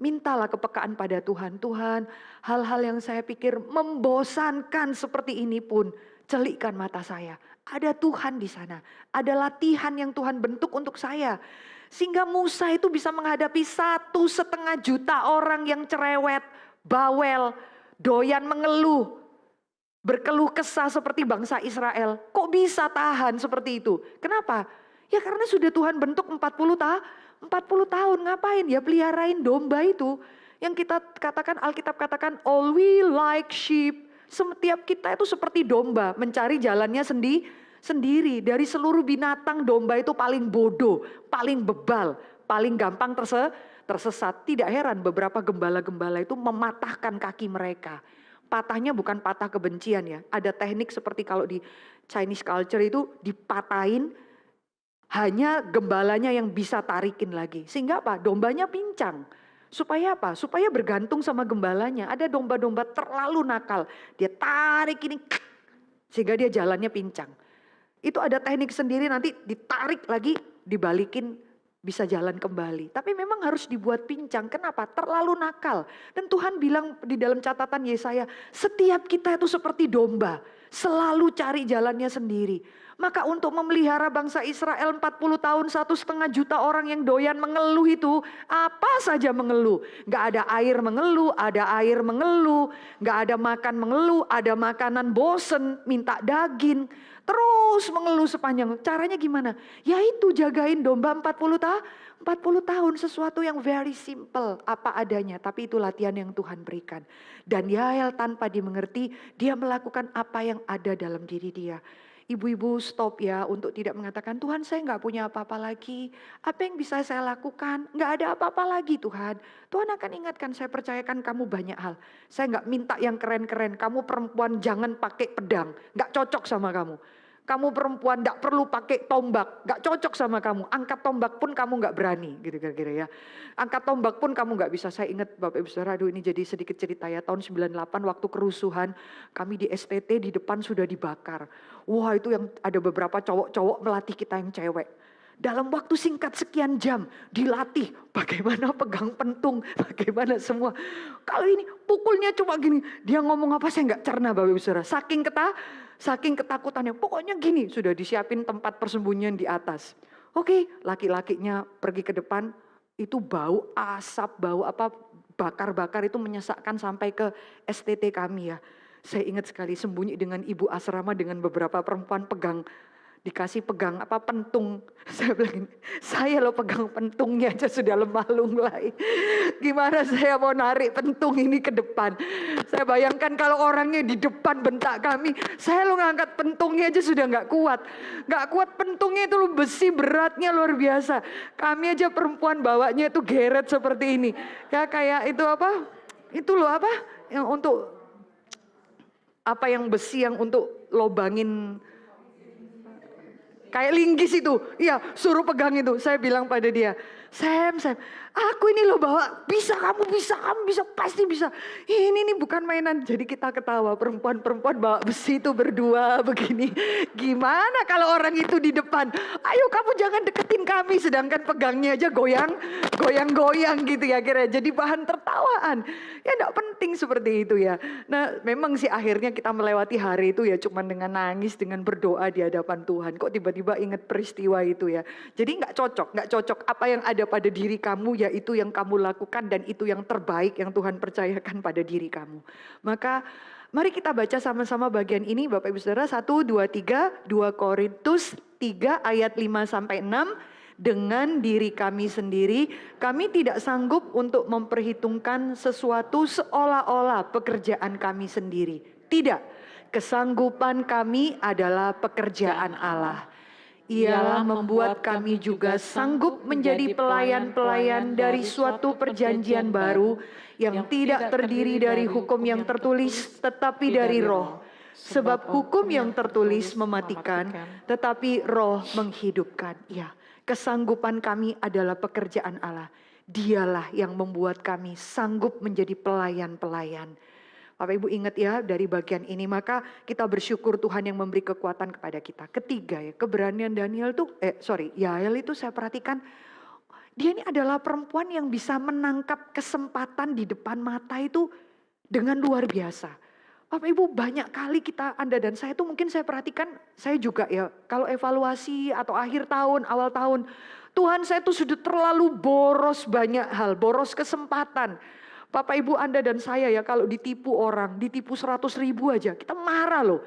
Mintalah kepekaan pada Tuhan. Tuhan, hal-hal yang saya pikir membosankan seperti ini pun celikkan mata saya. Ada Tuhan di sana. Ada latihan yang Tuhan bentuk untuk saya. Sehingga Musa itu bisa menghadapi 1,5 juta orang yang cerewet, bawel, doyan mengeluh. Berkeluh kesah seperti bangsa Israel. Kok bisa tahan seperti itu? Kenapa? Ya karena sudah Tuhan bentuk 40 tahun ngapain ya peliharain domba itu. Yang kita katakan Alkitab katakan all we like sheep. Setiap kita itu seperti domba mencari jalannya sendiri. Dari seluruh binatang domba itu paling bodoh, paling bebal, paling gampang tersesat. Tidak heran beberapa gembala-gembala itu mematahkan kaki mereka. patahnya bukan patah kebencian ya. Ada teknik seperti kalau di Chinese culture itu dipatahin, hanya gembalanya yang bisa tarikin lagi. Sehingga apa? Dombanya pincang. Supaya apa? Supaya bergantung sama gembalanya. Ada domba-domba terlalu nakal. Dia tarik ini, sehingga dia jalannya pincang. Itu ada teknik sendiri, nanti ditarik lagi, dibalikin, bisa jalan kembali. Tapi memang harus dibuat pincang. Kenapa? Terlalu nakal. Dan Tuhan bilang di dalam catatan Yesaya, setiap kita itu seperti domba, selalu cari jalannya sendiri. Maka untuk memelihara bangsa Israel 40 tahun, 1,5 juta orang yang doyan mengeluh itu, apa saja mengeluh. Gak ada air mengeluh, ada air mengeluh, gak ada makan mengeluh, ada makanan bosen, minta daging. Terus mengeluh sepanjang. Caranya gimana? Yaitu jagain domba 40 tahun. Sesuatu yang very simple. Apa adanya. Tapi itu latihan yang Tuhan berikan. Dan Yael tanpa dimengerti. Dia melakukan apa yang ada dalam diri dia. Ibu-ibu stop ya untuk tidak mengatakan, Tuhan saya gak punya apa-apa lagi. Apa yang bisa saya lakukan? Gak ada apa-apa lagi Tuhan. Tuhan akan ingatkan, saya percayakan kamu banyak hal. Saya gak minta yang keren-keren. Kamu perempuan jangan pakai pedang. Gak cocok sama kamu. Kamu perempuan gak perlu pakai tombak. Gak cocok sama kamu. Angkat tombak pun kamu gak berani. Gitu kira-kira ya. Angkat tombak pun kamu gak bisa. Saya ingat Bapak Ibu Saudara, aduh ini jadi sedikit cerita ya. Tahun 98 waktu kerusuhan. Kami di STT di depan sudah dibakar. Wah itu yang ada beberapa cowok-cowok melatih kita yang cewek. Dalam waktu singkat sekian jam dilatih bagaimana pegang pentung, bagaimana semua. Kalau ini pukulnya cuma gini, dia ngomong apa saya nggak cerna Bapak Ibu Saudara. Saking ketakutannya, pokoknya gini sudah disiapin tempat persembunyian di atas. Oke, laki-lakinya pergi ke depan, itu bau asap, bau apa bakar-bakar itu menyesakkan sampai ke STT kami ya. Saya ingat sekali sembunyi dengan ibu asrama dengan beberapa perempuan dikasih pegang apa pentung. Saya bilang, saya lo pegang pentungnya aja sudah lemah lunglai. Gimana saya mau narik pentung ini ke depan. Saya bayangkan kalau orangnya di depan bentak kami. Saya lo ngangkat pentungnya aja sudah gak kuat. Gak kuat pentungnya itu lo besi beratnya luar biasa. Kami aja perempuan bawanya itu geret seperti ini. Ya kayak itu apa? Itu lo apa? Yang untuk apa yang besi yang untuk lobangin kayak linggis itu. Iya, suruh pegang itu. Saya bilang pada dia, Sam, aku ini loh bawa, kamu bisa, pasti bisa. Ini bukan mainan. Jadi kita ketawa, perempuan-perempuan bawa besi itu berdua begini. Gimana kalau orang itu di depan? Ayo kamu jangan deketin kami, sedangkan pegangnya aja goyang-goyang gitu ya kira. Jadi bahan tertawaan. Ya enggak penting seperti itu ya. Nah memang sih akhirnya kita melewati hari itu ya cuman dengan nangis, dengan berdoa di hadapan Tuhan. Kok tiba-tiba ingat peristiwa itu ya. Jadi enggak cocok. Apa yang ada pada diri kamu yaitu yang kamu lakukan dan itu yang terbaik yang Tuhan percayakan pada diri kamu. Maka mari kita baca sama-sama bagian ini Bapak Ibu Saudara 1, 2, 3, 2 Korintus 3 ayat 5-6. Dengan diri kami sendiri kami tidak sanggup untuk memperhitungkan sesuatu seolah-olah pekerjaan kami sendiri. Tidak, kesanggupan kami adalah pekerjaan Allah. Ialah membuat kami juga sanggup menjadi pelayan-pelayan dari suatu perjanjian baru yang tidak terdiri dari hukum yang tertulis tetapi dari roh. Sebab hukum yang tertulis mematikan tetapi roh menghidupkan. Ya, kesanggupan kami adalah pekerjaan Allah. Dialah yang membuat kami sanggup menjadi pelayan-pelayan. Bapak Ibu ingat ya dari bagian ini, maka kita bersyukur Tuhan yang memberi kekuatan kepada kita. Ketiga ya, keberanian Yael itu saya perhatikan, dia ini adalah perempuan yang bisa menangkap kesempatan di depan mata itu dengan luar biasa. Bapak Ibu banyak kali Anda dan saya itu mungkin saya perhatikan, saya juga ya kalau evaluasi atau akhir tahun, awal tahun, Tuhan saya tuh sudah terlalu boros banyak hal, boros kesempatan. Bapak Ibu Anda dan saya ya kalau ditipu orang, ditipu 100.000 aja kita marah loh.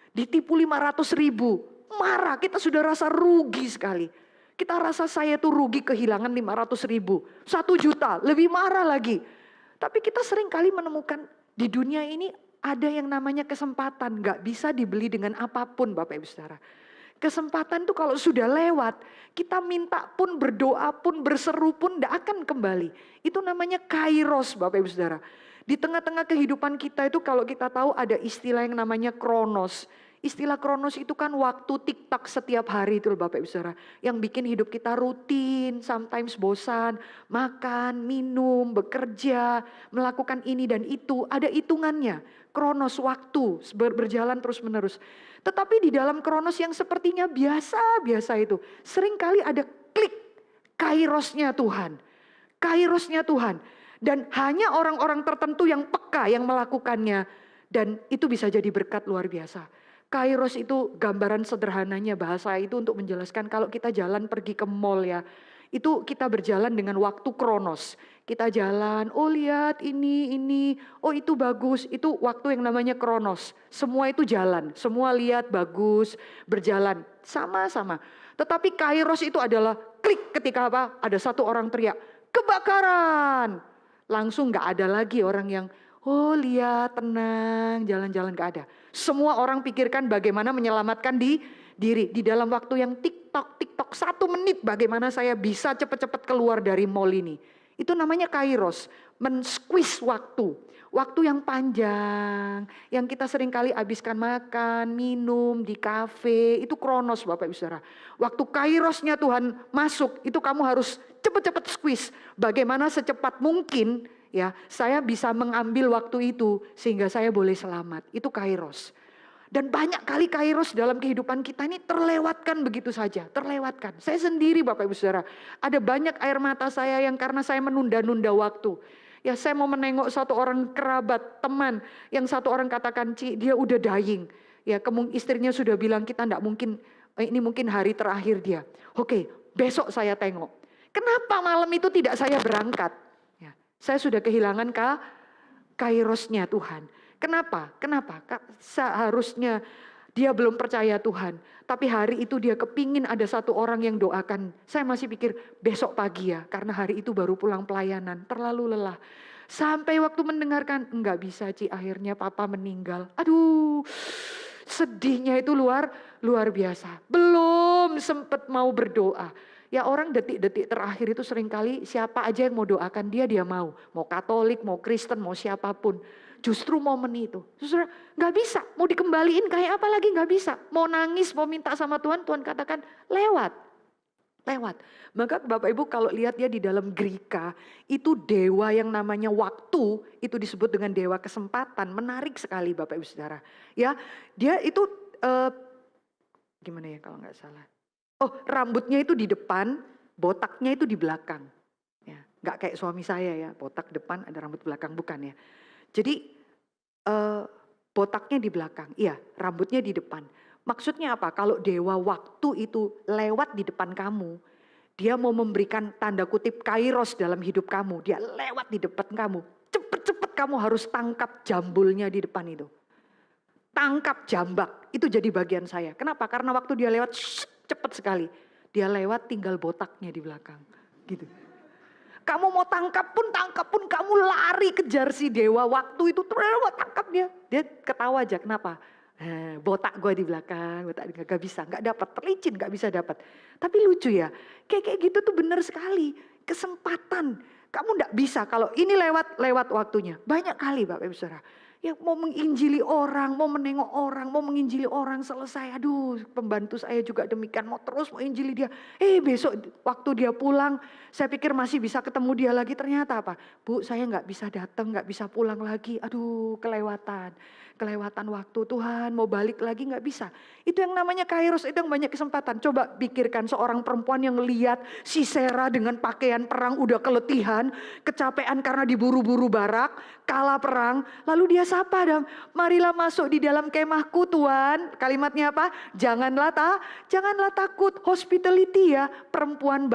Ditipu 500.000, marah, kita sudah rasa rugi sekali. Kita rasa saya tuh rugi kehilangan 500.000, 1 juta, lebih marah lagi. Tapi kita sering kali menemukan di dunia ini ada yang namanya kesempatan, gak bisa dibeli dengan apapun Bapak Ibu Saudara. Kesempatan tuh kalau sudah lewat, kita minta pun, berdoa pun, berseru pun tidak akan kembali. Itu namanya kairos Bapak Ibu Saudara. Di tengah-tengah kehidupan kita itu kalau kita tahu ada istilah yang namanya kronos. Istilah kronos itu kan waktu tik-tak setiap hari itu loh Bapak Ibu Saudara. Yang bikin hidup kita rutin, sometimes bosan, makan, minum, bekerja, melakukan ini dan itu. Ada hitungannya, kronos waktu berjalan terus menerus. Tetapi di dalam kronos yang sepertinya biasa-biasa itu, seringkali ada klik, kairosnya Tuhan. Kairosnya Tuhan. Dan hanya orang-orang tertentu yang peka yang melakukannya. Dan itu bisa jadi berkat luar biasa. Kairos itu gambaran sederhananya bahasa itu untuk menjelaskan kalau kita jalan pergi ke mall ya. Itu kita berjalan dengan waktu kronos. Kita jalan, oh lihat ini, oh itu bagus. Itu waktu yang namanya kronos. Semua itu jalan, semua lihat bagus, berjalan. Sama-sama. Tetapi kairos itu adalah klik ketika apa? Ada satu orang teriak, kebakaran. Langsung gak ada lagi orang yang, oh lihat tenang, jalan-jalan gak ada. Semua orang pikirkan bagaimana menyelamatkan diri. Di dalam waktu yang tik-tok, 1 menit bagaimana saya bisa cepat-cepat keluar dari mall ini. Itu namanya kairos, men-squeeze waktu. Waktu yang panjang, yang kita seringkali habiskan makan, minum, di kafe, itu kronos Bapak Ibu Saudara. Waktu kairosnya Tuhan masuk, itu kamu harus cepat-cepat squeeze. Bagaimana secepat mungkin ya saya bisa mengambil waktu itu sehingga saya boleh selamat. Itu kairos. Dan banyak kali kairos dalam kehidupan kita ini terlewatkan begitu saja. Terlewatkan. Saya sendiri Bapak Ibu Saudara. Ada banyak air mata saya yang karena saya menunda-nunda waktu. Ya saya mau menengok satu orang kerabat, teman. Yang satu orang katakan, Ci dia udah dying. Ya istrinya sudah bilang kita enggak mungkin, ini mungkin hari terakhir dia. Oke, besok saya tengok. Kenapa malam itu tidak saya berangkat? Ya, saya sudah kehilangan kairosnya Tuhan. Kenapa? Seharusnya dia belum percaya Tuhan. Tapi hari itu dia kepingin ada satu orang yang doakan. Saya masih pikir besok pagi ya. Karena hari itu baru pulang pelayanan. Terlalu lelah. Sampai waktu mendengarkan. Enggak bisa Ci, akhirnya papa meninggal. Aduh, sedihnya itu luar biasa. Belum sempat mau berdoa. Ya orang detik-detik terakhir itu seringkali siapa aja yang mau doakan dia mau. Mau Katolik, mau Kristen, mau siapapun. Justru momen itu, saudara nggak bisa, mau dikembaliin kayak apa lagi nggak bisa. Mau nangis, mau minta sama Tuhan, Tuhan katakan lewat. Maka Bapak Ibu kalau lihat ya di dalam Greka, itu dewa yang namanya waktu, itu disebut dengan dewa kesempatan. Menarik sekali Bapak Ibu Saudara. Ya, dia itu, gimana ya kalau nggak salah. Oh rambutnya itu di depan, botaknya itu di belakang. Ya, nggak kayak suami saya ya, botak depan ada rambut belakang, bukan ya. Jadi botaknya di belakang, iya rambutnya di depan. Maksudnya apa? Kalau dewa waktu itu lewat di depan kamu, dia mau memberikan tanda kutip kairos dalam hidup kamu. Dia lewat di depan kamu, cepet-cepet kamu harus tangkap jambulnya di depan itu. Tangkap jambak, itu jadi bagian saya. Kenapa? Karena waktu dia lewat cepet sekali. Dia lewat tinggal botaknya di belakang, gitu. Kamu mau tangkap pun kamu lari kejar si dewa waktu itu terlewat tangkap dia. Dia ketawa aja, kenapa? Botak gue di belakang, botak gak bisa, gak dapat, terlicin gak bisa dapat. Tapi lucu ya, kayak gitu tuh benar sekali. Kesempatan, kamu gak bisa kalau ini lewat waktunya. Banyak kali Bapak Ibu Saudara. Ya mau menginjili orang, mau menengok orang, mau menginjili orang selesai. Aduh pembantu saya juga demikian, mau terus mau injili dia. Besok waktu dia pulang, saya pikir masih bisa ketemu dia lagi. Ternyata apa? Bu saya gak bisa datang, gak bisa pulang lagi. Aduh kelewatan waktu. Tuhan mau balik lagi gak bisa. Itu yang namanya kairos, itu yang banyak kesempatan. Coba pikirkan seorang perempuan yang lihat Sisera dengan pakaian perang udah keletihan, kecapean karena diburu-buru barak, kalah perang. Lalu dia sapa dong, marilah masuk di dalam kemahku Tuhan. Kalimatnya apa? Janganlah takut, hospitality ya, perempuan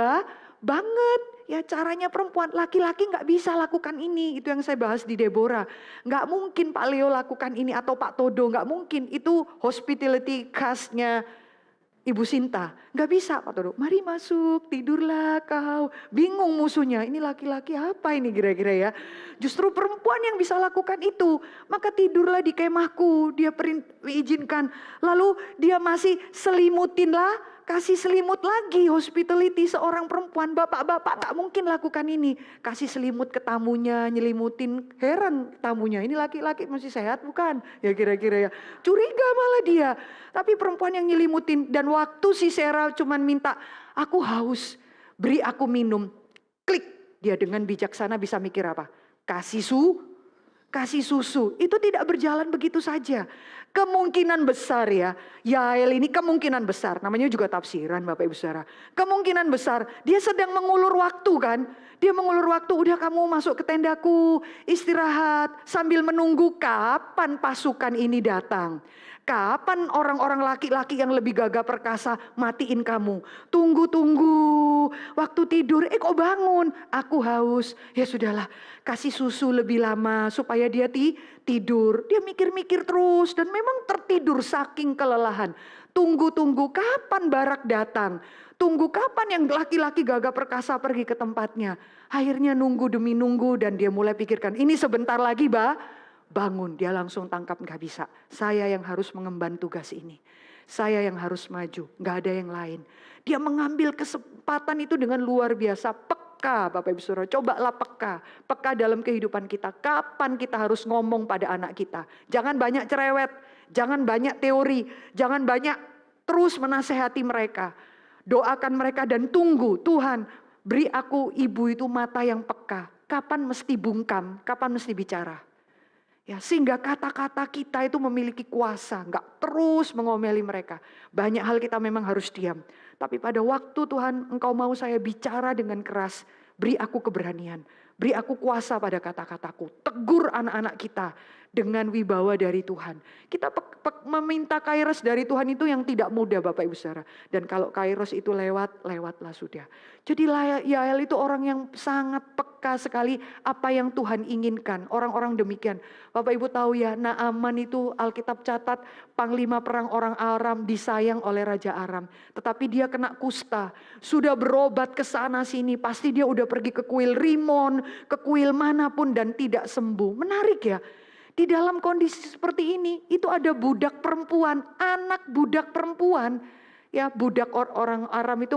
banget. Ya caranya perempuan, laki-laki gak bisa lakukan ini. Itu yang saya bahas di Deborah. Gak mungkin Pak Leo lakukan ini atau Pak Todo, gak mungkin. Itu hospitality khasnya Ibu Sinta. Gak bisa Pak Todo, mari masuk, tidurlah kau. Bingung musuhnya, ini laki-laki apa ini kira-kira ya. Justru perempuan yang bisa lakukan itu. Maka tidurlah di kemahku, dia izinkan. Lalu dia masih selimutinlah kasih selimut lagi, hospitality seorang perempuan. Bapak-bapak gak mungkin lakukan ini. Kasih selimut ke tamunya, nyelimutin. Heran tamunya, ini laki-laki masih sehat bukan? Ya kira-kira ya. Curiga malah dia. Tapi perempuan yang nyelimutin. Dan waktu si Sarah cuman minta, aku haus, beri aku minum. Klik, dia dengan bijaksana bisa mikir apa? Kasih susu. Itu tidak berjalan begitu saja. Kemungkinan besar ya, Yael ini kemungkinan besar. Namanya juga tafsiran Bapak Ibu Saudara. Kemungkinan besar dia sedang mengulur waktu kan. Dia mengulur waktu, udah kamu masuk ke tendaku, istirahat. Sambil menunggu kapan pasukan ini datang. Kapan orang-orang laki-laki yang lebih gagah perkasa matiin kamu? Tunggu. Waktu tidur, kok bangun? Aku haus. Ya sudahlah, kasih susu lebih lama supaya dia tidur. Dia mikir-mikir terus dan memang tertidur saking kelelahan. Tunggu, kapan Barak datang? Tunggu kapan yang laki-laki gagah perkasa pergi ke tempatnya? Akhirnya nunggu demi nunggu dan dia mulai pikirkan, ini sebentar lagi bangun, dia langsung tangkap, gak bisa. Saya yang harus mengemban tugas ini. Saya yang harus maju, gak ada yang lain. Dia mengambil kesempatan itu dengan luar biasa. Peka Bapak Ibu Saudara, cobalah peka. Peka dalam kehidupan kita. Kapan kita harus ngomong pada anak kita. Jangan banyak cerewet, jangan banyak teori, jangan banyak terus menasehati mereka. Doakan mereka dan tunggu, Tuhan beri aku ibu itu mata yang peka. Kapan mesti bungkam, kapan mesti bicara. Ya, sehingga kata-kata kita itu memiliki kuasa, enggak terus mengomeli mereka. Banyak hal kita memang harus diam. Tapi pada waktu Tuhan engkau mau saya bicara dengan keras, beri aku keberanian, beri aku kuasa pada kata-kataku. Tegur anak-anak kita dengan wibawa dari Tuhan. Kita meminta kairos dari Tuhan itu yang tidak mudah Bapak Ibu Saudara. Dan kalau kairos itu lewatlah sudah. Jadi Yael itu orang yang sangat peka sekali apa yang Tuhan inginkan. Orang-orang demikian. Bapak Ibu tahu ya, Naaman itu Alkitab catat panglima perang orang Aram, disayang oleh Raja Aram. Tetapi dia kena kusta. Sudah berobat ke sana sini. Pasti dia udah pergi ke kuil Rimon, ke kuil manapun dan tidak sembuh. Menarik ya. Di dalam kondisi seperti ini, itu ada budak perempuan, anak budak perempuan. Ya, budak orang Aram itu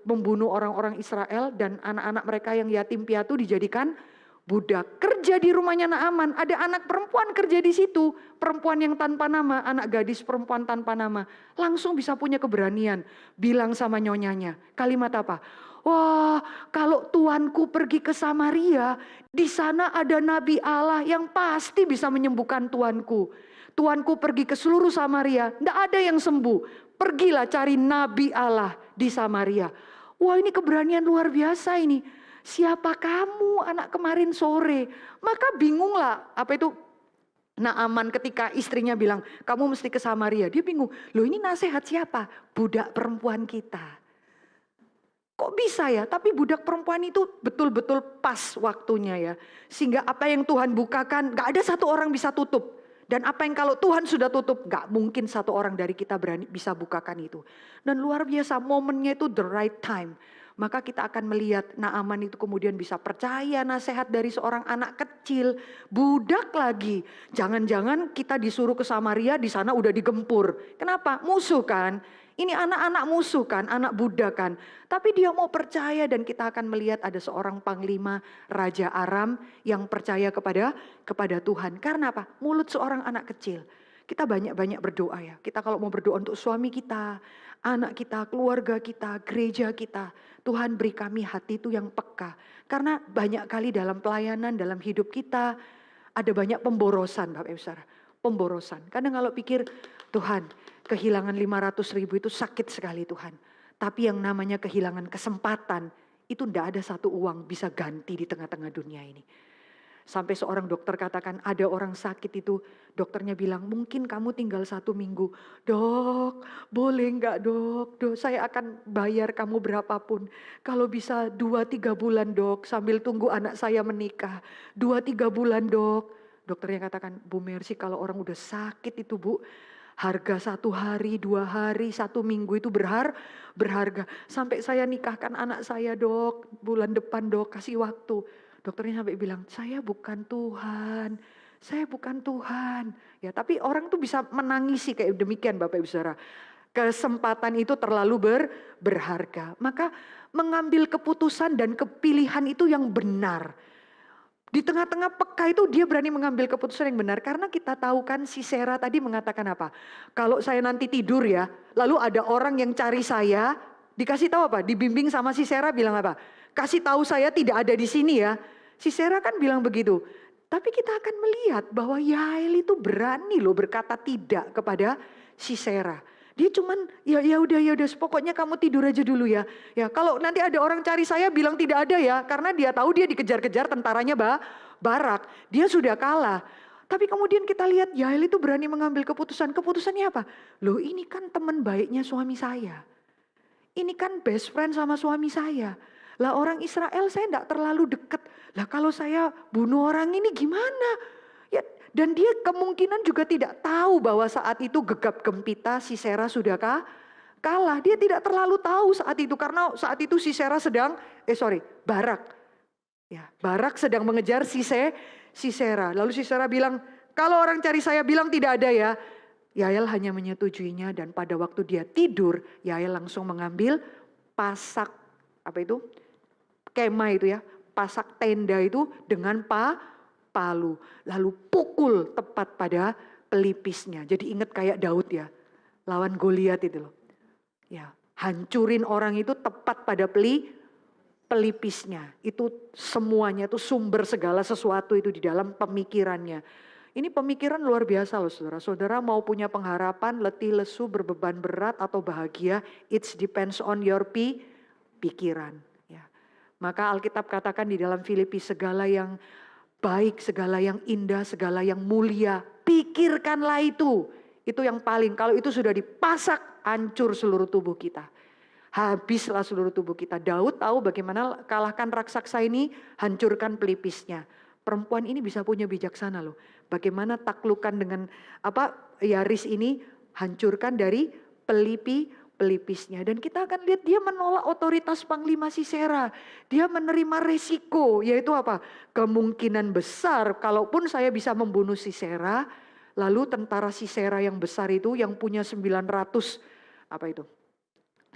membunuh orang-orang Israel dan anak-anak mereka yang yatim piatu dijadikan budak. Kerja di rumahnya Naaman, ada anak perempuan kerja di situ, perempuan yang tanpa nama, anak gadis perempuan tanpa nama. Langsung bisa punya keberanian, bilang sama nyonyanya, kalimat apa? Wah, kalau tuanku pergi ke Samaria, di sana ada nabi Allah yang pasti bisa menyembuhkan tuanku. Tuanku pergi ke seluruh Samaria, tidak ada yang sembuh. Pergilah cari nabi Allah di Samaria. Wah, ini keberanian luar biasa ini. Siapa kamu anak kemarin sore? Maka bingunglah, apa itu Naaman ketika istrinya bilang, kamu mesti ke Samaria. Dia bingung, loh ini nasihat siapa? Budak perempuan kita. Kok bisa ya? Tapi budak perempuan itu betul-betul pas waktunya ya. Sehingga apa yang Tuhan bukakan, gak ada satu orang bisa tutup. Dan apa yang kalau Tuhan sudah tutup, gak mungkin satu orang dari kita berani bisa bukakan itu. Dan luar biasa momennya itu the right time. Maka kita akan melihat Naaman itu kemudian bisa percaya nasihat dari seorang anak kecil. Budak lagi. Jangan-jangan kita disuruh ke Samaria, di sana udah digempur. Kenapa? Musuh kan? Ini anak-anak musuh kan, anak budak kan. Tapi dia mau percaya dan kita akan melihat ada seorang panglima Raja Aram yang percaya kepada Tuhan. Karena apa? Mulut seorang anak kecil. Kita banyak-banyak berdoa ya. Kita kalau mau berdoa untuk suami kita, anak kita, keluarga kita, gereja kita. Tuhan beri kami hati itu yang peka. Karena banyak kali dalam pelayanan, dalam hidup kita, ada banyak pemborosan Bapak Ibu Saudara. Pemborosan. Kadang kalau pikir, Tuhan kehilangan 500.000 itu sakit sekali Tuhan. Tapi yang namanya kehilangan kesempatan, itu tidak ada satu uang bisa ganti di tengah-tengah dunia ini. Sampai seorang dokter katakan ada orang sakit itu, dokternya bilang mungkin kamu tinggal 1 minggu. Dok, boleh enggak dok? Dok, saya akan bayar kamu berapapun. Kalau bisa 2-3 bulan dok, sambil tunggu anak saya menikah. 2-3 bulan dok. Dokternya katakan, Bu Mercy kalau orang udah sakit itu Bu, harga 1 hari, 2 hari, 1 minggu itu berharga. Sampai saya nikahkan anak saya dok, bulan depan dok, kasih waktu. Dokternya sampai bilang, saya bukan Tuhan, saya bukan Tuhan. Ya, tapi orang tuh bisa menangisi kayak demikian Bapak Ibu Saudara. Kesempatan itu terlalu berharga. Maka mengambil keputusan dan kepilihan itu yang benar. Di tengah-tengah peka itu dia berani mengambil keputusan yang benar. Karena kita tahu kan Sisera tadi mengatakan apa? Kalau saya nanti tidur ya, lalu ada orang yang cari saya, dikasih tahu apa? Dibimbing sama Sisera bilang apa? Kasih tahu saya tidak ada di sini ya. Sisera kan bilang begitu. Tapi kita akan melihat bahwa Yael itu berani loh berkata tidak kepada Sisera. Dia cuman ya udah pokoknya kamu tidur aja dulu ya. Ya kalau nanti ada orang cari saya bilang tidak ada ya, karena dia tahu dia dikejar-kejar tentaranya Barak. Dia sudah kalah. Tapi kemudian kita lihat Yael itu berani mengambil keputusan. Keputusannya apa? Loh ini kan teman baiknya suami saya. Ini kan best friend sama suami saya. Lah orang Israel saya enggak terlalu dekat. Lah kalau saya bunuh orang ini gimana? Ya, dan dia kemungkinan juga tidak tahu bahwa saat itu gegap gempita Sisera sudah kalah. Dia tidak terlalu tahu saat itu karena saat itu Sisera sedang, Barak. Ya, Barak sedang mengejar Sisera. Lalu Sisera bilang, kalau orang cari saya bilang tidak ada ya. Yael hanya menyetujuinya dan pada waktu dia tidur, Yael langsung mengambil pasak, kemah itu ya, pasak tenda itu dengan palu. Lalu pukul tepat pada pelipisnya. Jadi ingat kayak Daud ya, lawan Goliat itu loh. Ya, hancurin orang itu tepat pada pelipisnya. Itu semuanya, itu sumber segala sesuatu itu di dalam pemikirannya. Ini pemikiran luar biasa loh saudara. Saudara mau punya pengharapan, letih, lesu, berbeban berat atau bahagia, it depends on your pikiran. Ya. Maka Alkitab katakan di dalam Filipi segala yang baik, segala yang indah, segala yang mulia, pikirkanlah itu. Itu yang paling, kalau itu sudah dipasak, hancur seluruh tubuh kita. Habislah seluruh tubuh kita. Daud tahu bagaimana kalahkan raksasa ini, hancurkan pelipisnya. Perempuan ini bisa punya bijaksana loh. Bagaimana taklukan dengan Yaris ini, hancurkan dari pelipisnya. Dan kita akan lihat dia menolak otoritas Panglima Sisera. Dia menerima resiko, yaitu apa? Kemungkinan besar kalaupun saya bisa membunuh Sisera, lalu tentara Sisera yang besar itu yang punya 900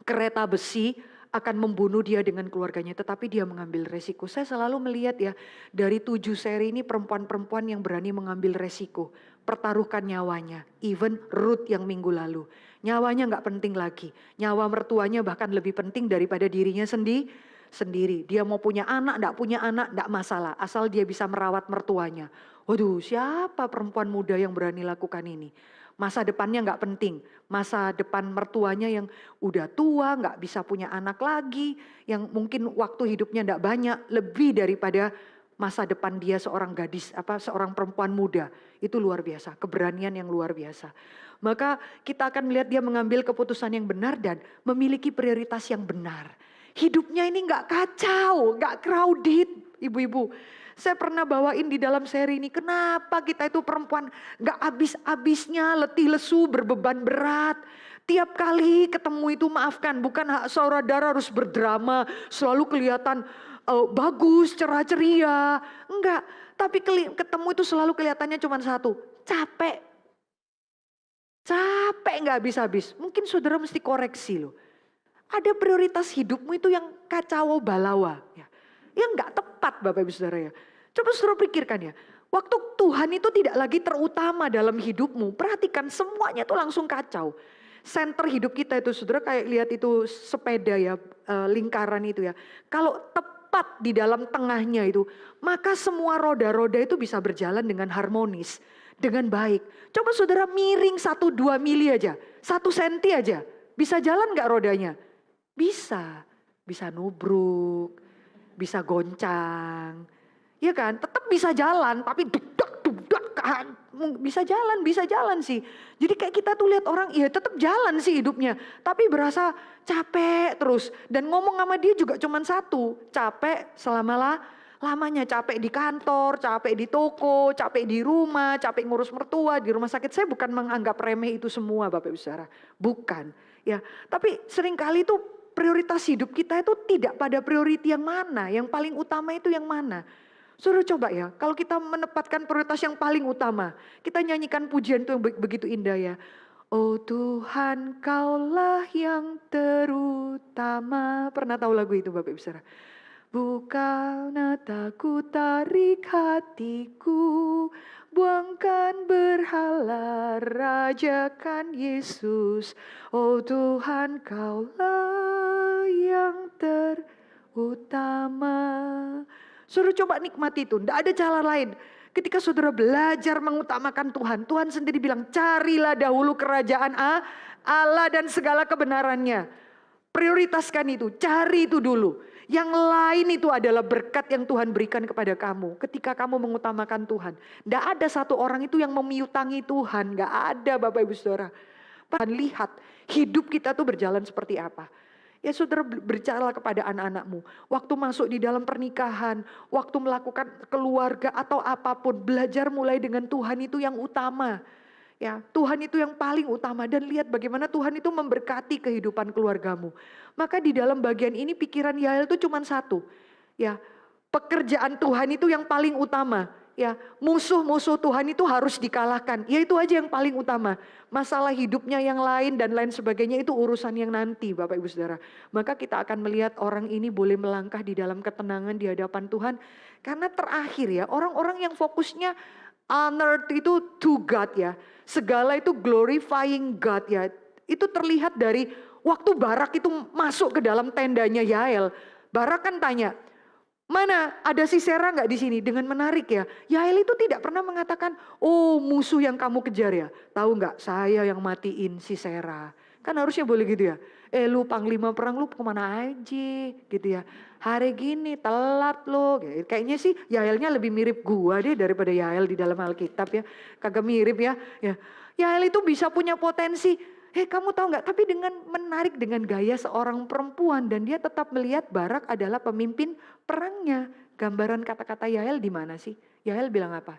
kereta besi akan membunuh dia dengan keluarganya, tetapi dia mengambil resiko. Saya selalu melihat ya, dari 7 seri ini perempuan-perempuan yang berani mengambil resiko, pertaruhkan nyawanya. Even Ruth yang minggu lalu, nyawanya gak penting lagi. Nyawa mertuanya bahkan lebih penting daripada dirinya sendiri. Dia mau punya anak, gak punya anak, gak masalah. Asal dia bisa merawat mertuanya. Waduh, siapa perempuan muda yang berani lakukan ini? Masa depannya gak penting. Masa depan mertuanya yang udah tua, gak bisa punya anak lagi. Yang mungkin waktu hidupnya gak banyak. Lebih daripada masa depan dia seorang gadis, seorang perempuan muda. Itu luar biasa, keberanian yang luar biasa. Maka kita akan melihat dia mengambil keputusan yang benar dan memiliki prioritas yang benar. Hidupnya ini gak kacau, gak crowded, ibu-ibu. Saya pernah bawain di dalam seri ini, kenapa kita itu perempuan gak habis-habisnya, letih lesu, berbeban berat. Tiap kali ketemu itu maafkan, bukan hak saudara harus berdrama, selalu kelihatan bagus, cerah ceria. Enggak, tapi ketemu itu selalu kelihatannya cuma satu, capek. Capek gak habis-habis, mungkin saudara mesti koreksi loh. Ada prioritas hidupmu itu yang kacau balawa. Yang gak tepat Bapak Ibu Saudara ya. Coba saudara pikirkan ya. Waktu Tuhan itu tidak lagi terutama dalam hidupmu. Perhatikan semuanya itu langsung kacau. Center hidup kita itu saudara kayak lihat itu sepeda ya. Lingkaran itu ya. Kalau tepat di dalam tengahnya itu. Maka semua roda-roda itu bisa berjalan dengan harmonis. Dengan baik. Coba saudara miring 1-2 mili aja. 1 senti aja. Bisa jalan gak rodanya? Bisa. Bisa nubruk. Bisa goncang. Ya kan, tetap bisa jalan, tapi dudak kan. Bisa jalan sih. Jadi kayak kita tuh lihat orang, ya tetap jalan sih hidupnya. Tapi berasa capek terus. Dan ngomong sama dia juga cuma satu, capek lamanya. Capek di kantor, capek di toko, capek di rumah, capek ngurus mertua, di rumah sakit. Saya bukan menganggap remeh itu semua Bapak Ibu Saudara. Bukan. Ya, tapi seringkali itu prioritas hidup kita itu tidak pada priority yang mana. Yang paling utama itu yang mana. Saudara coba ya, kalau kita menempatkan prioritas yang paling utama, kita nyanyikan pujian itu yang begitu indah ya. Oh Tuhan, Kaulah yang terutama. Pernah tahu lagu itu Bapak Ibu Saudara? Bukan aku tarik hatiku, buangkan berhala, rajakan Yesus. Oh Tuhan, Kaulah yang terutama. Suruh coba nikmati itu, tidak ada cara lain. Ketika saudara belajar mengutamakan Tuhan, Tuhan sendiri bilang, carilah dahulu kerajaan Allah dan segala kebenarannya. Prioritaskan itu, cari itu dulu. Yang lain itu adalah berkat yang Tuhan berikan kepada kamu. Ketika kamu mengutamakan Tuhan. Tidak ada satu orang itu yang memiutangi Tuhan. Tidak ada Bapak Ibu Saudara. Lihat hidup kita tuh berjalan seperti apa. Ya saudara bercaralah kepada anak-anakmu. Waktu masuk di dalam pernikahan, waktu melakukan keluarga atau apapun. Belajar mulai dengan Tuhan itu yang utama. Ya, Tuhan itu yang paling utama dan lihat bagaimana Tuhan itu memberkati kehidupan keluargamu. Maka di dalam bagian ini pikiran Yael itu cuma satu. Ya, pekerjaan Tuhan itu yang paling utama. Ya, musuh-musuh Tuhan itu harus dikalahkan. Ya itu aja yang paling utama. Masalah hidupnya yang lain dan lain sebagainya itu urusan yang nanti Bapak Ibu Saudara. Maka kita akan melihat orang ini boleh melangkah di dalam ketenangan di hadapan Tuhan. Karena terakhir ya, orang-orang yang fokusnya honor itu to God ya. Segala itu glorifying God ya. Itu terlihat dari waktu Barak itu masuk ke dalam tendanya Yael. Barak kan tanya, mana ada Sisera nggak di sini? Dengan menarik ya. Yael itu tidak pernah mengatakan, oh musuh yang kamu kejar ya. Tahu nggak? Saya yang matiin Sisera. Kan harusnya boleh gitu ya. Lu panglima perang lu kemana aja gitu ya. Hari gini telat lo. Kayaknya sih Yaelnya lebih mirip gua deh daripada Yael di dalam Alkitab ya. Kagak mirip ya. Yael itu bisa punya potensi. Kamu tahu nggak? Tapi dengan menarik dengan gaya seorang perempuan dan dia tetap melihat Barak adalah pemimpin perangnya. Gambaran kata-kata Yael di mana sih? Yael bilang apa?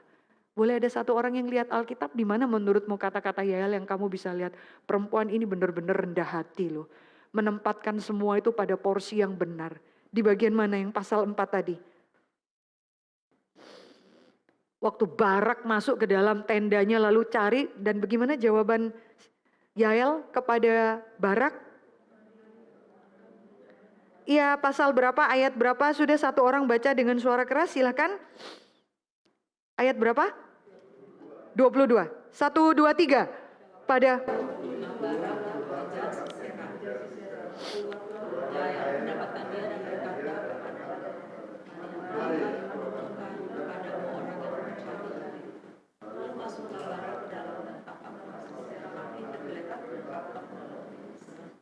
Boleh ada satu orang yang lihat Alkitab, di mana menurutmu kata-kata Yael yang kamu bisa lihat? Perempuan ini benar-benar rendah hati loh. Menempatkan semua itu pada porsi yang benar. Di bagian mana yang pasal 4 tadi? Waktu Barak masuk ke dalam tendanya lalu cari dan bagaimana jawaban Yael kepada Barak? Iya, pasal berapa, ayat berapa? Sudah satu orang baca dengan suara keras, silakan. Ayat berapa? 22. 1, 2, 3. Pada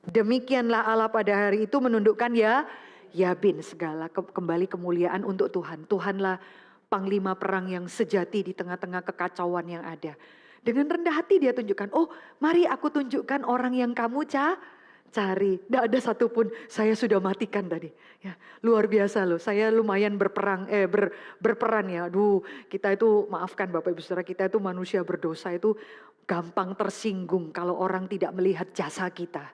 demikianlah Allah pada hari itu menundukkan Yabin segala kembali kemuliaan untuk Tuhan. Tuhanlah panglima perang yang sejati di tengah-tengah kekacauan yang ada. Dengan rendah hati dia tunjukkan, oh mari aku tunjukkan orang yang kamu cari. Tidak ada satupun, saya sudah matikan tadi. Ya, luar biasa loh, saya lumayan berperan ya. Aduh, kita itu maafkan Bapak Ibu Saudara, kita itu manusia berdosa itu gampang tersinggung kalau orang tidak melihat jasa kita.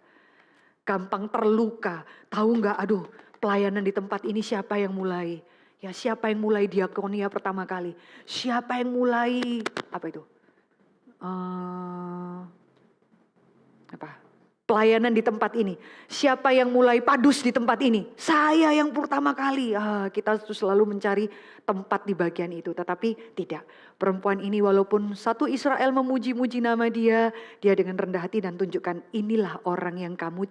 Gampang terluka, tahu nggak? Aduh, pelayanan di tempat ini siapa yang mulai? Ya siapa yang mulai diakonia pertama kali? Siapa yang mulai apa itu? Pelayanan di tempat ini. Siapa yang mulai padus di tempat ini? Saya yang pertama kali. Kita selalu mencari tempat di bagian itu. Tetapi tidak. Perempuan ini walaupun satu Israel memuji-muji nama dia. Dia dengan rendah hati dan tunjukkan inilah orang yang kamu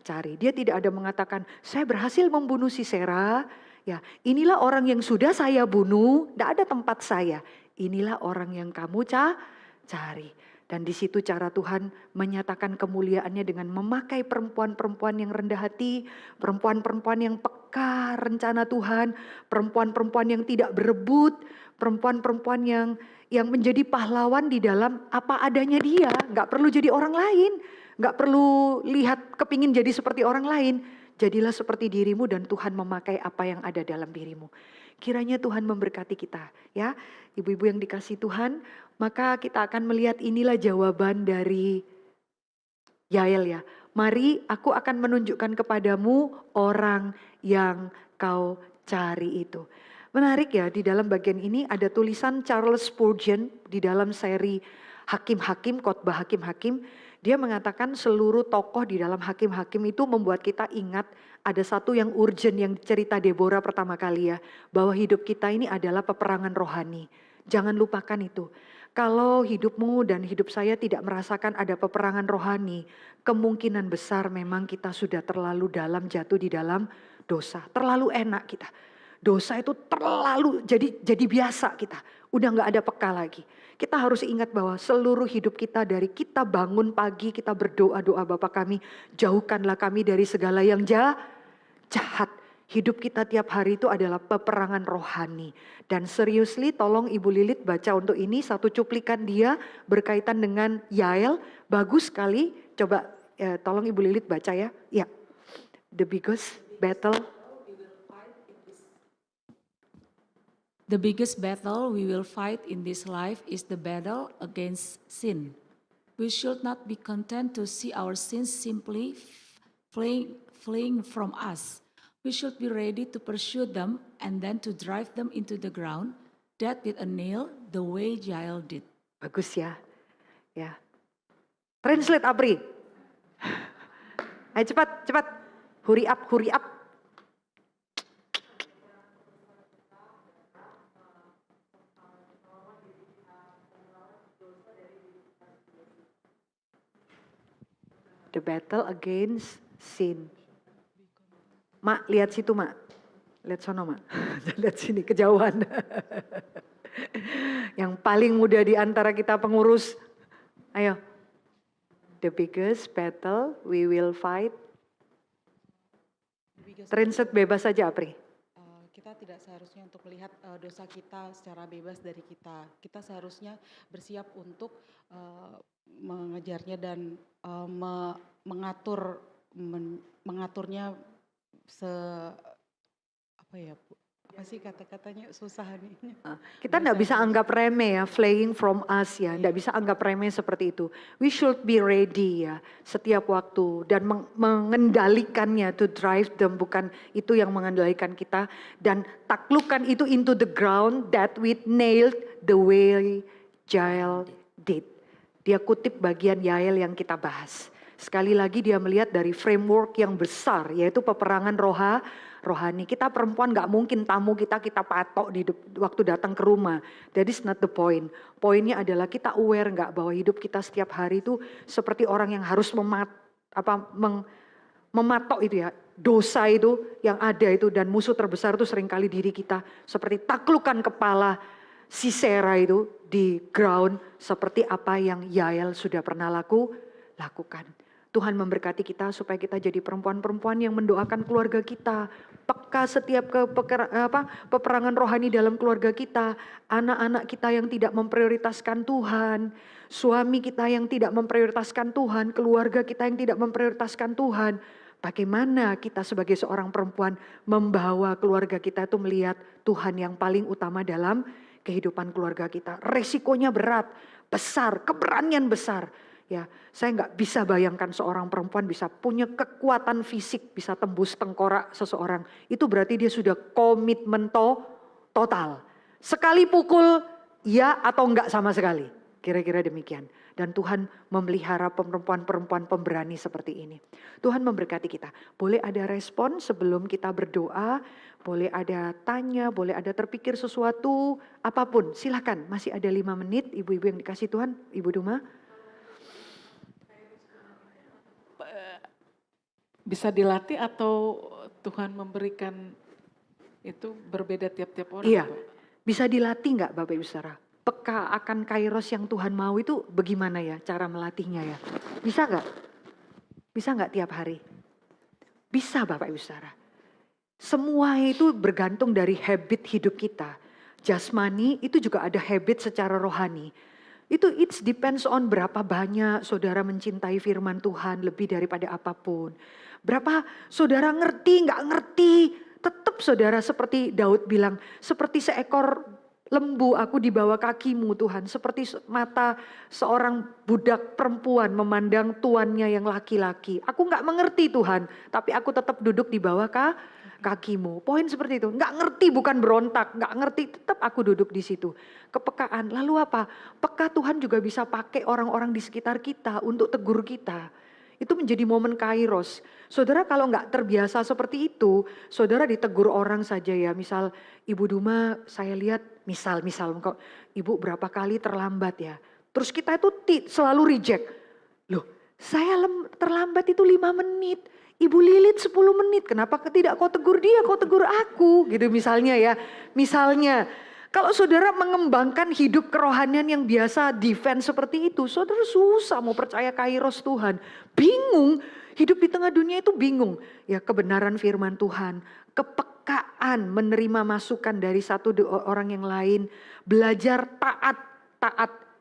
cari. Dia tidak ada mengatakan saya berhasil membunuh Sisera. Ya, inilah orang yang sudah saya bunuh. Tidak ada tempat saya. Inilah orang yang kamu cari. Dan di situ cara Tuhan menyatakan kemuliaannya dengan memakai perempuan-perempuan yang rendah hati, perempuan-perempuan yang peka rencana Tuhan, perempuan-perempuan yang tidak berebut, perempuan-perempuan yang menjadi pahlawan di dalam apa adanya dia, nggak perlu jadi orang lain, nggak perlu lihat kepingin jadi seperti orang lain. Jadilah seperti dirimu dan Tuhan memakai apa yang ada dalam dirimu. Kiranya Tuhan memberkati kita ya. Ibu-ibu yang dikasihi Tuhan, maka kita akan melihat inilah jawaban dari Yael ya. Mari aku akan menunjukkan kepadamu orang yang kau cari itu. Menarik ya, di dalam bagian ini ada tulisan Charles Spurgeon di dalam seri Hakim-Hakim, khotbah Hakim-Hakim. Dia mengatakan seluruh tokoh di dalam Hakim-Hakim itu membuat kita ingat ada satu yang urgent yang cerita Deborah pertama kali ya. Bahwa hidup kita ini adalah peperangan rohani. Jangan lupakan itu. Kalau hidupmu dan hidup saya tidak merasakan ada peperangan rohani, kemungkinan besar memang kita sudah terlalu dalam jatuh di dalam dosa. Terlalu enak kita. Dosa itu terlalu jadi biasa kita. Udah gak ada peka lagi. Kita harus ingat bahwa seluruh hidup kita dari kita bangun pagi, kita berdoa-doa Bapa kami, jauhkanlah kami dari segala yang jahat. Hidup kita tiap hari itu adalah peperangan rohani. Dan seriously tolong Ibu Lilit baca untuk ini satu cuplikan dia berkaitan dengan Yael. Bagus sekali, coba tolong Ibu Lilit baca ya. Ya, the biggest battle. The biggest battle we will fight in this life is the battle against sin. We should not be content to see our sins simply fleeing from us. We should be ready to pursue them and then to drive them into the ground, that with a nail, the way Jael did. Bagus ya. Ya. Translate Apri. Ayo cepat. Hurry up. The battle against sin. Mak, lihat situ Mak. Lihat sono Mak. Lihat sini, kejauhan. Yang paling muda di antara kita pengurus. Ayo. The biggest battle we will fight. Translate bebas saja Apri. Kita tidak seharusnya untuk melihat dosa kita secara bebas dari kita. Kita seharusnya bersiap untuk mengejarnya dan mengaturnya apa sih kata-katanya susah nih. Kita enggak bisa anggap remeh ya, fleeing from us ya, enggak bisa anggap remeh seperti itu. We should be ready ya, setiap waktu dan mengendalikannya, to drive them, bukan itu yang mengendalikan kita. Dan taklukkan itu into the ground that we nailed the way Jael did. Dia kutip bagian Yael yang kita bahas. Sekali lagi dia melihat dari framework yang besar, yaitu peperangan rohani. Kita perempuan gak mungkin tamu kita patok di waktu datang ke rumah. That is not the point. Poinnya adalah kita aware gak bahwa hidup kita setiap hari itu seperti orang yang harus mematok itu ya. Dosa itu yang ada itu, dan musuh terbesar itu seringkali diri kita. Seperti taklukan kepala Sisera itu di ground, seperti apa yang Yael sudah pernah lakukan. Tuhan memberkati kita supaya kita jadi perempuan-perempuan yang mendoakan keluarga kita. Peka setiap peperangan rohani dalam keluarga kita. Anak-anak kita yang tidak memprioritaskan Tuhan. Suami kita yang tidak memprioritaskan Tuhan. Keluarga kita yang tidak memprioritaskan Tuhan. Bagaimana kita sebagai seorang perempuan membawa keluarga kita itu melihat Tuhan yang paling utama dalam kehidupan keluarga kita. Resikonya berat, besar, keberanian besar. Ya, saya nggak bisa bayangkan seorang perempuan bisa punya kekuatan fisik, bisa tembus tengkorak seseorang. Itu berarti dia sudah komitmen total. Sekali pukul, ya atau enggak sama sekali. Kira-kira demikian. Dan Tuhan memelihara perempuan-perempuan pemberani seperti ini. Tuhan memberkati kita. Boleh ada respon sebelum kita berdoa. Boleh ada tanya, boleh ada terpikir sesuatu. Apapun, silakan. Masih ada 5 menit, ibu-ibu yang dikasih Tuhan. Ibu Duma. Bisa dilatih atau Tuhan memberikan itu berbeda tiap-tiap orang? Iya, Pak? bisa dilatih nggak Bapak Ibu Saudara? Peka akan kairos yang Tuhan mau itu bagaimana ya cara melatihnya ya? Bisa nggak? Bisa nggak tiap hari? Bisa Bapak Ibu Saudara. Semua itu bergantung dari habit hidup kita. Jasmani itu juga ada habit secara rohani. Itu it depends on berapa banyak saudara mencintai firman Tuhan lebih daripada apapun. Berapa saudara ngerti, nggak ngerti. Tetap saudara seperti Daud bilang, seperti seekor lembu aku di bawah kakimu Tuhan. Seperti mata seorang budak perempuan memandang tuannya yang laki-laki. Aku nggak mengerti Tuhan, tapi aku tetap duduk di bawah kakimu. Poin seperti itu. Nggak ngerti bukan berontak, nggak ngerti tetap aku duduk di situ. Kepekaan. Lalu apa? Peka Tuhan juga bisa pakai orang-orang di sekitar kita untuk tegur kita. Itu menjadi momen kairos. Saudara kalau nggak terbiasa seperti itu, saudara ditegur orang saja ya. Misal Ibu Duma saya lihat, misal kok Ibu berapa kali terlambat ya. Terus kita itu selalu reject. Loh saya terlambat itu 5 menit. Ibu Lilit 10 menit, kenapa tidak kau tegur dia, kau tegur aku, gitu misalnya ya. Misalnya, kalau saudara mengembangkan hidup kerohanian yang biasa defense seperti itu, saudara susah mau percaya kairos Tuhan. Bingung, hidup di tengah dunia itu bingung. Ya kebenaran firman Tuhan, kepekaan menerima masukan dari satu orang yang lain, belajar taat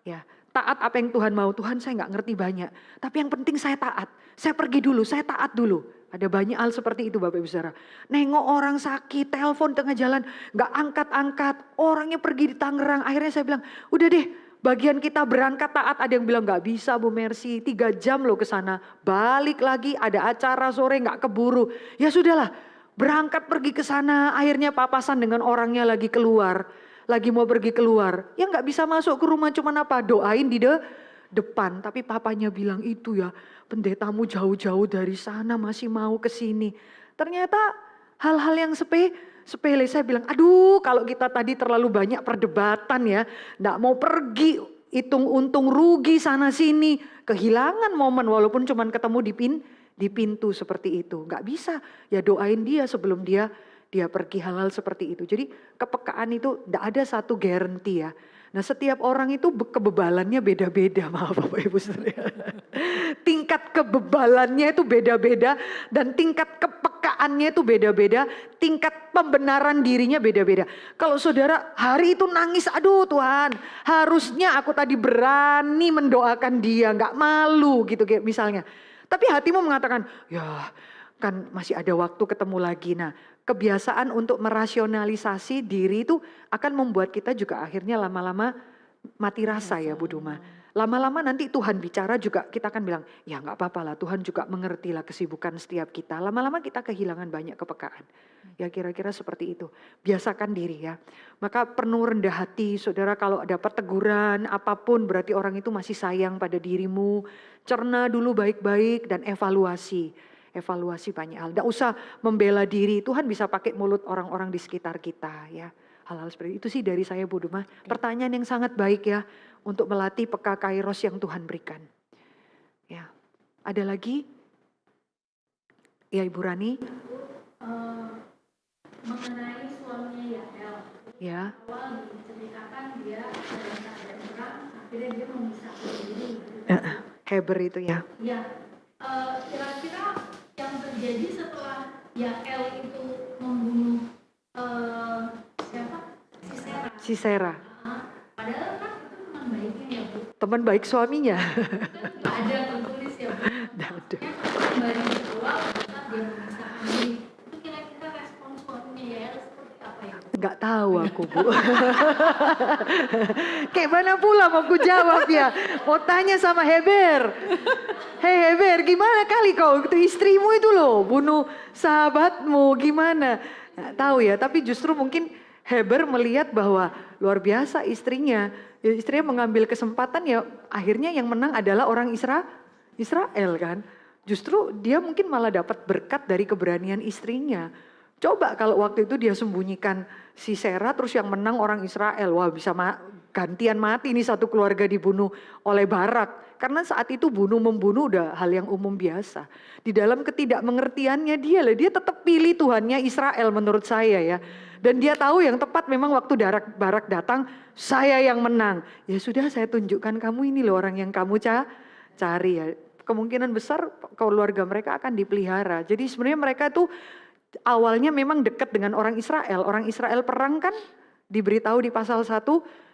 ya. Taat apa yang Tuhan mau. Tuhan saya nggak ngerti banyak. Tapi yang penting saya taat. Saya pergi dulu, saya taat dulu. Ada banyak hal seperti itu Bapak Ibu Saudara. Nengok orang sakit, telepon tengah jalan. Nggak angkat-angkat. Orangnya pergi di Tangerang. Akhirnya saya bilang, udah deh bagian kita berangkat taat. Ada yang bilang nggak bisa Bu Mercy. 3 jam loh ke sana. Balik lagi ada acara sore nggak keburu. Ya sudahlah. Berangkat pergi ke sana. Akhirnya papasan dengan orangnya lagi keluar. Lagi mau pergi keluar, ya nggak bisa masuk ke rumah, cuman apa doain di depan. Tapi papanya bilang itu ya pendetamu jauh-jauh dari sana masih mau ke sini. Ternyata hal-hal yang sepele saya bilang, aduh kalau kita tadi terlalu banyak perdebatan ya, nggak mau pergi hitung untung rugi sana sini, kehilangan momen walaupun cuman ketemu di pintu seperti itu. Nggak bisa, ya doain dia sebelum dia pergi, hal-hal seperti itu. Jadi kepekaan itu tidak ada satu guarantee ya. Nah setiap orang itu kebebalannya beda-beda, maaf Bapak Ibu Saudara. Tingkat kebebalannya itu beda-beda dan tingkat kepekaannya itu beda-beda. Tingkat pembenaran dirinya beda-beda. Kalau saudara hari itu nangis, aduh Tuhan harusnya aku tadi berani mendoakan dia, nggak malu gitu kayak misalnya. Tapi hatimu mengatakan, ya kan masih ada waktu ketemu lagi. Nah kebiasaan untuk merasionalisasi diri itu akan membuat kita juga akhirnya lama-lama mati rasa ya Bu Duma. Lama-lama nanti Tuhan bicara juga kita akan bilang, ya gak apa-apa lah Tuhan juga mengerti lah kesibukan setiap kita. Lama-lama kita kehilangan banyak kepekaan. Ya kira-kira seperti itu. Biasakan diri ya. Maka penuh rendah hati saudara kalau dapat teguran apapun berarti orang itu masih sayang pada dirimu. Cerna dulu baik-baik dan evaluasi. Evaluasi banyak hal. Tidak usah membela diri. Tuhan bisa pakai mulut orang-orang di sekitar kita ya. Hal-hal seperti itu sih dari saya Bu Duma. Pertanyaan yang sangat baik ya. Untuk melatih peka kairos yang Tuhan berikan. Ya. Ada lagi? Ya Ibu Rani. Mengenai suaminya Yael. Ya. Awal diceritakan dia dalam keadaan perang. Akhirnya dia memisahkan diri. Heber itu ya. Ya. Kira-kira yang terjadi setelah Yael itu membunuh siapa? Sisera. Padahal kan itu teman baiknya ya Bu. Teman baik suaminya. Kan nggak ada tertulis ya Bu. Nggak ada. Kembali keluar saat dia memisahkan diri. Itu kira-kira respon suaminya Yael seperti apa ya Bu? Nggak tahu aku Bu. Kayak mana pula mau ku jawab ya. Mau tanya sama Heber. Hei Heber gimana kali kau itu istrimu itu loh bunuh sahabatmu gimana. Nggak tahu ya tapi justru mungkin Heber melihat bahwa luar biasa istrinya. Ya, istrinya mengambil kesempatan ya akhirnya yang menang adalah orang Israel kan. Justru dia mungkin malah dapat berkat dari keberanian istrinya. Coba kalau waktu itu dia sembunyikan Sisera terus yang menang orang Israel. Wah bisa gantian mati nih satu keluarga dibunuh oleh Barak. Karena saat itu bunuh-membunuh udah hal yang umum biasa. Di dalam ketidakmengertiannya dia tetap pilih Tuhannya Israel menurut saya ya. Dan dia tahu yang tepat memang waktu Barak datang saya yang menang. Ya sudah saya tunjukkan kamu ini loh orang yang kamu cari ya. Kemungkinan besar keluarga mereka akan dipelihara. Jadi sebenarnya mereka tuh awalnya memang dekat dengan orang Israel. Orang Israel perang kan diberitahu di pasal 1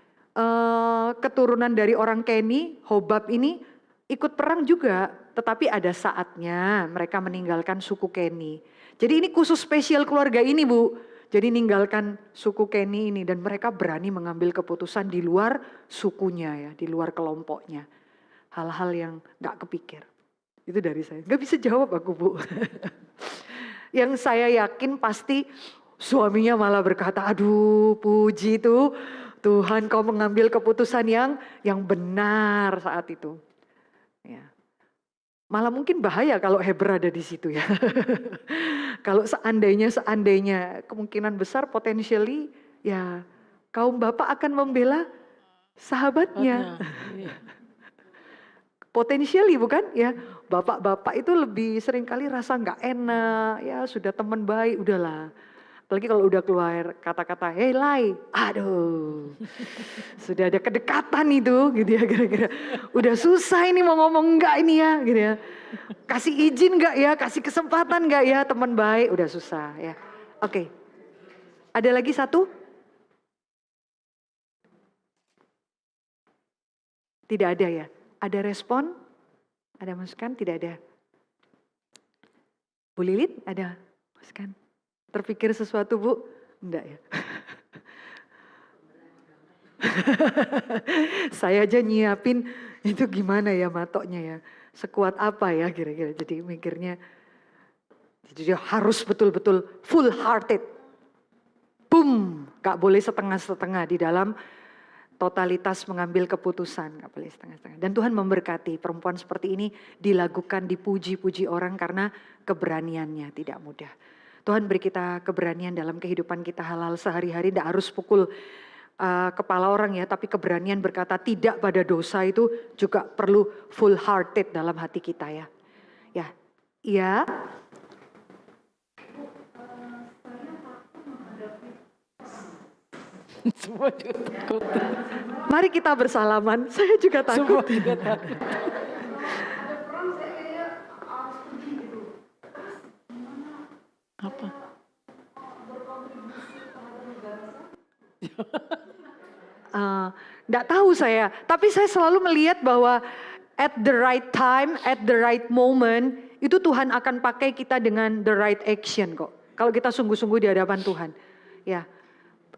keturunan dari orang Keni, Hobab ini ikut perang juga. Tetapi ada saatnya mereka meninggalkan suku Keni. Jadi ini khusus spesial keluarga ini Bu. Jadi ninggalkan suku Keni ini dan mereka berani mengambil keputusan di luar sukunya ya, di luar kelompoknya. Hal-hal yang gak kepikir. Itu dari saya. Gak bisa jawab aku Bu. Yang saya yakin pasti suaminya malah berkata, aduh puji Tuhan kau mengambil keputusan yang benar saat itu. Ya. Malah mungkin bahaya kalau Heber ada di situ ya. Kalau seandainya kemungkinan besar potentially ya kaum bapak akan membela sahabatnya. Iya. Potentially bukan ya. Bapak-bapak itu lebih seringkali rasa nggak enak, ya sudah teman baik, udahlah. Apalagi kalau udah keluar kata-kata, hey Lai, aduh. Sudah ada kedekatan itu gitu ya kira-kira. Udah susah ini mau ngomong enggak ini ya gitu ya. Kasih izin enggak ya, kasih kesempatan enggak ya teman baik, udah susah ya. Oke. Ada lagi satu? Tidak ada ya. Ada respon? Ada masukan? Tidak ada. Bu Lilit ada masukan? Terpikir sesuatu Bu? Enggak ya. Saya aja nyiapin itu gimana ya matoknya ya. Sekuat apa ya kira-kira. Jadi mikirnya jadi harus betul-betul full hearted. Boom. Gak boleh setengah-setengah di dalam totalitas mengambil keputusan. Gak boleh setengah-setengah. Dan Tuhan memberkati perempuan seperti ini dilakukan, dipuji-puji orang karena keberaniannya tidak mudah. Tuhan beri kita keberanian dalam kehidupan kita halal sehari-hari. Tidak harus pukul kepala orang ya. Tapi keberanian berkata tidak pada dosa itu juga perlu full hearted dalam hati kita ya. Ya. Iya. Semua juga takut. Mari kita bersalaman. Saya juga takut. Semua juga takut. Apa? Nggak tahu saya, tapi saya selalu melihat bahwa at the right time, at the right moment, itu Tuhan akan pakai kita dengan the right action kok. Kalau kita sungguh-sungguh di hadapan Tuhan, ya.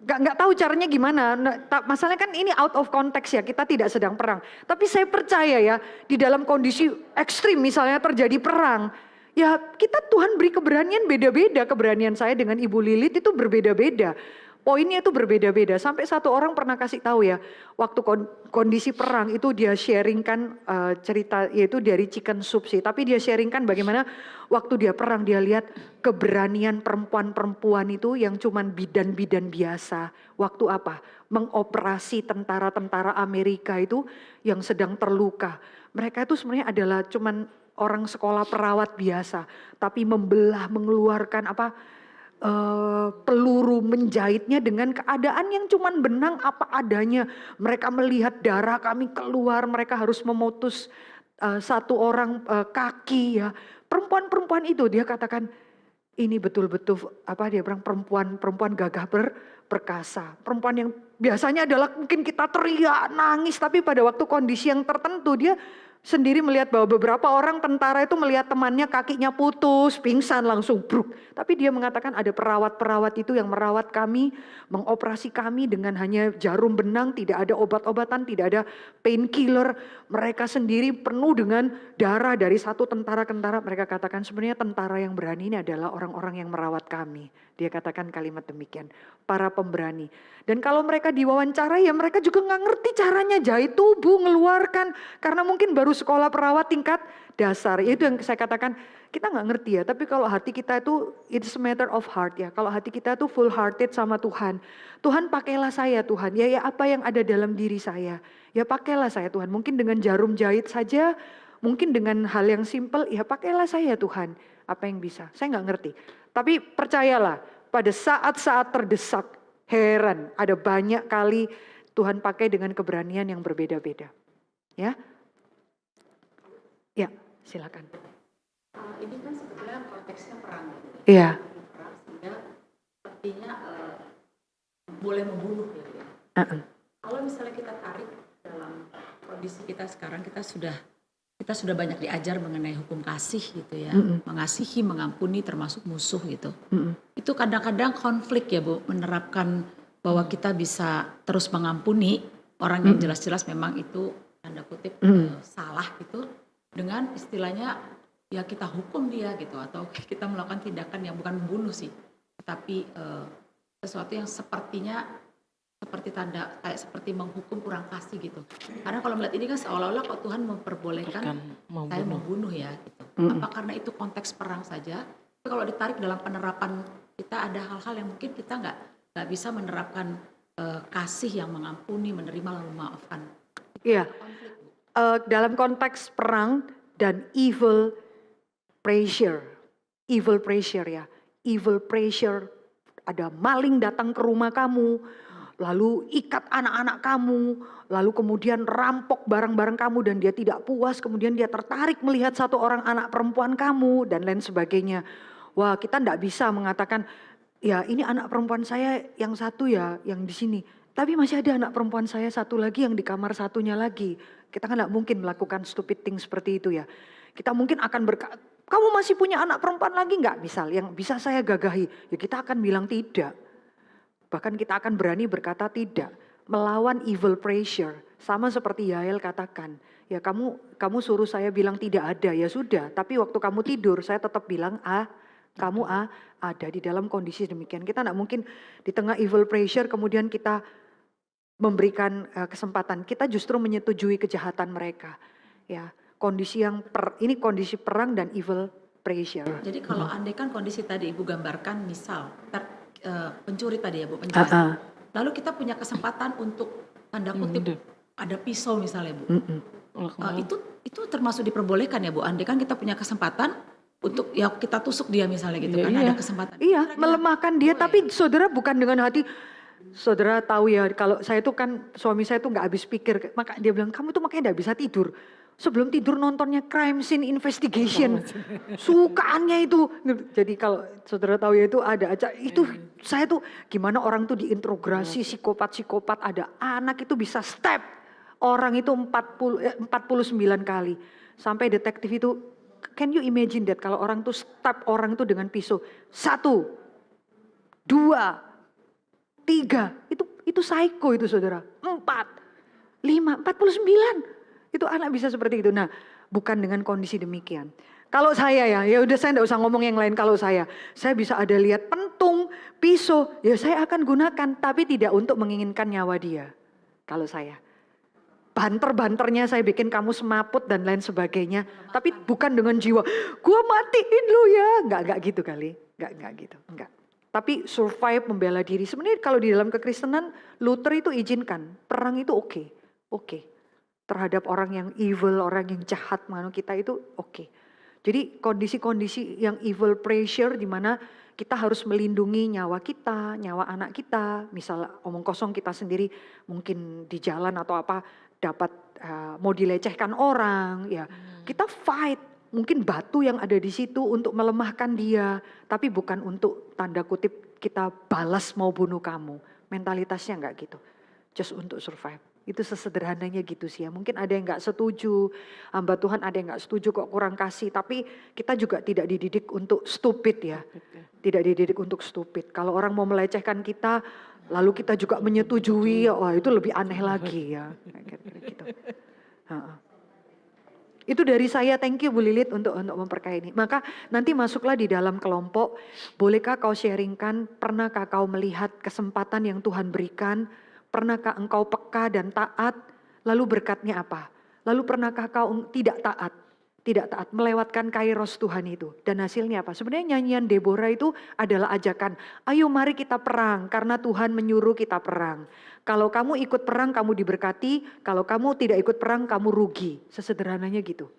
Nggak tahu caranya gimana. Masalahnya kan ini out of context ya, kita tidak sedang perang. Tapi saya percaya ya, di dalam kondisi ekstrim misalnya terjadi perang, ya kita Tuhan beri keberanian beda-beda. Keberanian saya dengan Ibu Lilit itu berbeda-beda. Poinnya itu berbeda-beda. Sampai satu orang pernah kasih tahu ya, waktu kondisi perang itu dia sharingkan cerita, yaitu dari chicken soup sih. Tapi dia sharingkan bagaimana waktu dia perang dia lihat keberanian perempuan-perempuan itu yang cuman bidan-bidan biasa. Waktu apa? Mengoperasi tentara-tentara Amerika itu yang sedang terluka. Mereka itu sebenarnya adalah cuman orang sekolah perawat biasa. Tapi membelah, mengeluarkan peluru menjahitnya dengan keadaan yang cuman benang apa adanya. Mereka melihat darah kami keluar, mereka harus memutus satu orang kaki ya. Perempuan-perempuan itu dia katakan ini betul-betul dia bilang perempuan gagah perkasa. Perempuan yang biasanya adalah mungkin kita teriak, nangis, tapi pada waktu kondisi yang tertentu dia sendiri melihat bahwa beberapa orang tentara itu melihat temannya kakinya putus, pingsan langsung bruk. Tapi dia mengatakan ada perawat-perawat itu yang merawat kami, mengoperasi kami dengan hanya jarum benang, tidak ada obat-obatan, tidak ada painkiller. Mereka sendiri penuh dengan darah dari satu tentara-tentara. Mereka katakan sebenarnya tentara yang berani ini adalah orang-orang yang merawat kami. Dia katakan kalimat demikian, para pemberani. Dan kalau mereka diwawancara ya mereka juga nggak ngerti caranya jahit tubuh, ngeluarkan. Karena mungkin baru sekolah perawat tingkat dasar. Itu yang saya katakan kita nggak ngerti ya. Tapi kalau hati kita itu it's a matter of heart ya. Kalau hati kita itu full hearted sama Tuhan. Tuhan pakailah saya Tuhan. Ya apa yang ada dalam diri saya. Ya pakailah saya Tuhan. Mungkin dengan jarum jahit saja. Mungkin dengan hal yang simple. Ya pakailah saya Tuhan. Apa yang bisa. Saya nggak ngerti. Tapi percayalah pada saat-saat terdesak. Heran ada banyak kali Tuhan pakai dengan keberanian yang berbeda-beda. Ya. Ya, silakan. Ini kan sebetulnya konteksnya perang. Iya. Perang sehingga sepertinya boleh membunuh ya. Kalau misalnya kita tarik dalam kondisi kita sekarang, kita sudah banyak diajar mengenai hukum kasih gitu ya. Mengasihi, mengampuni termasuk musuh gitu. Itu kadang-kadang konflik ya Bu, menerapkan bahwa kita bisa terus mengampuni orang yang jelas-jelas memang itu tanda kutip salah gitu. Dengan istilahnya ya kita hukum dia gitu, atau kita melakukan tindakan yang bukan membunuh sih, tapi sesuatu yang sepertinya seperti seperti menghukum kurang kasih gitu. Karena kalau melihat ini kan seolah-olah kok Tuhan memperbolehkan Bukan saya membunuh. membunuh ya gitu. Apa karena itu konteks perang saja? Tapi kalau ditarik dalam penerapan kita ada hal-hal yang mungkin kita nggak bisa menerapkan kasih yang mengampuni, menerima lalu memaafkan. Iya, Konflik, Bu. dalam konteks perang dan evil pressure ya, evil pressure, ada maling datang ke rumah kamu, lalu ikat anak-anak kamu, lalu kemudian rampok barang-barang kamu dan dia tidak puas, kemudian dia tertarik melihat satu orang anak perempuan kamu dan lain sebagainya. Wah, kita tidak bisa mengatakan, ya ini anak perempuan saya yang satu ya, yang di sini. Tapi masih ada anak perempuan saya satu lagi yang di kamar satunya lagi. Kita kan tidak mungkin melakukan stupid thing seperti itu ya. Kita mungkin akan berkata, kamu masih punya anak perempuan lagi nggak? Misal yang bisa saya gagahi, ya kita akan bilang tidak. Bahkan kita akan berani berkata tidak, melawan evil pressure. Sama seperti Yael katakan, ya kamu suruh saya bilang tidak ada, ya sudah. Tapi waktu kamu tidur saya tetap bilang kamu ada di dalam kondisi demikian. Kita tidak mungkin di tengah evil pressure kemudian kita memberikan kesempatan. Kita justru menyetujui kejahatan mereka. Ya, kondisi ini kondisi perang dan evil pressure. Jadi kalau andai kan kondisi tadi Ibu gambarkan, misal pencuri tadi ya Bu, penjara. Lalu kita punya kesempatan untuk tanda kutip ada pisau misalnya Bu. Itu termasuk diperbolehkan ya Bu. Andai kan kita punya kesempatan untuk ya kita tusuk dia misalnya gitu, karena ada kesempatan. Iya, melemahkan dia, tapi saudara bukan dengan hati. Saudara tahu ya, kalau saya tuh kan suami saya tuh nggak habis pikir, maka dia bilang kamu tuh makanya nggak bisa tidur. Sebelum tidur nontonnya crime scene investigation, sukaannya itu. Jadi kalau saudara tahu ya itu ada aja itu saya tuh gimana orang tuh diintrogasi psikopat ada anak itu bisa step orang itu 49 kali sampai detektif itu. Can you imagine that kalau orang tuh stab orang tuh dengan pisau 1, 2, 3, itu psycho itu saudara. 4, 5, 49. Itu anak bisa seperti itu. Nah, bukan dengan kondisi demikian. Kalau saya ya udah saya enggak usah ngomong yang lain. Kalau saya bisa ada lihat pentung, pisau, ya saya akan gunakan tapi tidak untuk menginginkan nyawa dia. Kalau saya banter-banternya saya bikin kamu semaput dan lain sebagainya. Tapi bukan dengan jiwa, gua matiin lu ya. Enggak gitu kali. Enggak gitu. Enggak. Tapi survive, membela diri. Sebenarnya kalau di dalam kekristenan, Luther itu izinkan. Perang itu oke. Terhadap orang yang evil, orang yang jahat, kita itu oke. Jadi kondisi-kondisi yang evil pressure di mana kita harus melindungi nyawa kita, nyawa anak kita. Misal omong kosong kita sendiri mungkin di jalan atau apa dapat mau dilecehkan orang, ya kita fight. Mungkin batu yang ada di situ untuk melemahkan dia, tapi bukan untuk tanda kutip kita balas mau bunuh kamu. Mentalitasnya enggak gitu. Just untuk survive. Itu sesederhananya gitu sih ya. Mungkin ada yang enggak setuju, hamba Tuhan ada yang enggak setuju kok kurang kasih, tapi kita juga tidak dididik untuk stupid ya. Tidak dididik untuk stupid. Kalau orang mau melecehkan kita, lalu kita juga menyetujui, wah itu lebih aneh lagi ya. Gitu. Itu dari saya, thank you Bu Lilit untuk memperkaya ini. Maka nanti masuklah di dalam kelompok, bolehkah kau sharingkan, pernahkah kau melihat kesempatan yang Tuhan berikan, pernahkah engkau peka dan taat, lalu berkatnya apa? Lalu pernahkah kau tidak taat, melewatkan kairos Tuhan itu. Dan hasilnya apa? Sebenarnya nyanyian Deborah itu adalah ajakan, ayo mari kita perang karena Tuhan menyuruh kita perang. Kalau kamu ikut perang kamu diberkati, kalau kamu tidak ikut perang kamu rugi. Sesederhananya gitu.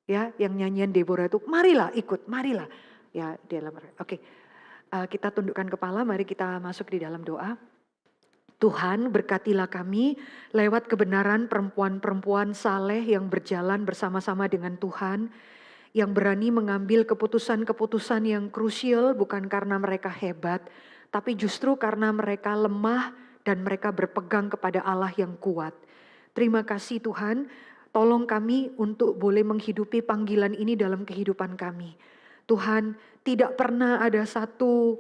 Ya, yang nyanyian Deborah itu, marilah ikut, marilah. Ya, oke. Kita tundukkan kepala, mari kita masuk di dalam doa. Tuhan berkatilah kami lewat kebenaran perempuan-perempuan saleh yang berjalan bersama-sama dengan Tuhan. Yang berani mengambil keputusan-keputusan yang krusial bukan karena mereka hebat. Tapi justru karena mereka lemah dan mereka berpegang kepada Allah yang kuat. Terima kasih Tuhan, tolong kami untuk boleh menghidupi panggilan ini dalam kehidupan kami. Tuhan, tidak pernah ada satu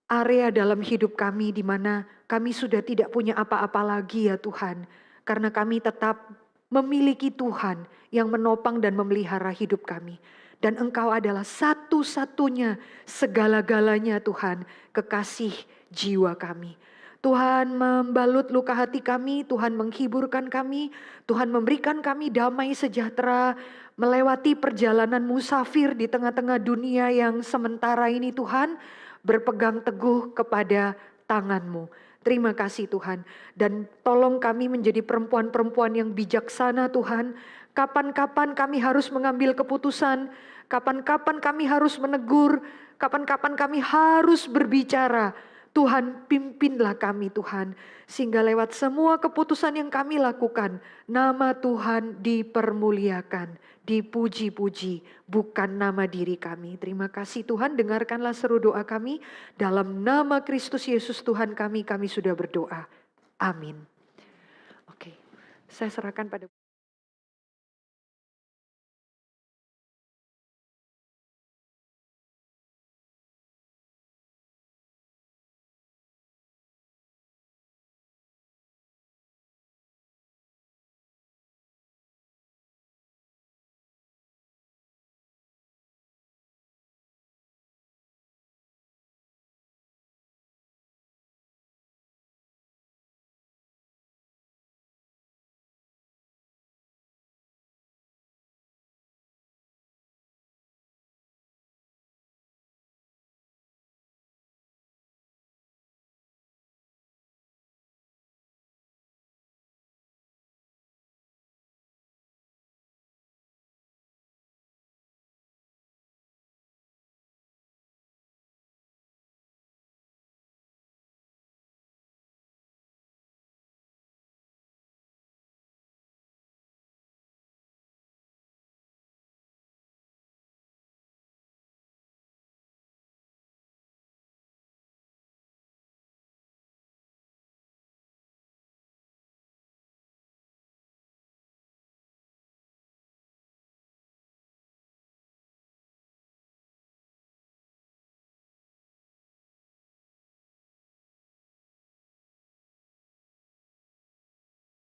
area dalam hidup kami di mana kami sudah tidak punya apa-apa lagi ya Tuhan. Karena kami tetap memiliki Tuhan yang menopang dan memelihara hidup kami. Dan Engkau adalah satu-satunya segala-galanya Tuhan, kekasih jiwa kami. Tuhan membalut luka hati kami, Tuhan menghiburkan kami, Tuhan memberikan kami damai sejahtera, melewati perjalanan musafir di tengah-tengah dunia yang sementara ini Tuhan, berpegang teguh kepada tangan-Mu. Terima kasih Tuhan, dan tolong kami menjadi perempuan-perempuan yang bijaksana Tuhan. Kapan-kapan kami harus mengambil keputusan, kapan-kapan kami harus menegur, kapan-kapan kami harus berbicara. Tuhan, pimpinlah kami Tuhan, sehingga lewat semua keputusan yang kami lakukan, nama Tuhan dipermuliakan, dipuji-puji, bukan nama diri kami. Terima kasih Tuhan, dengarkanlah seru doa kami, dalam nama Kristus Yesus Tuhan kami sudah berdoa. Amin. Oke, saya serahkan pada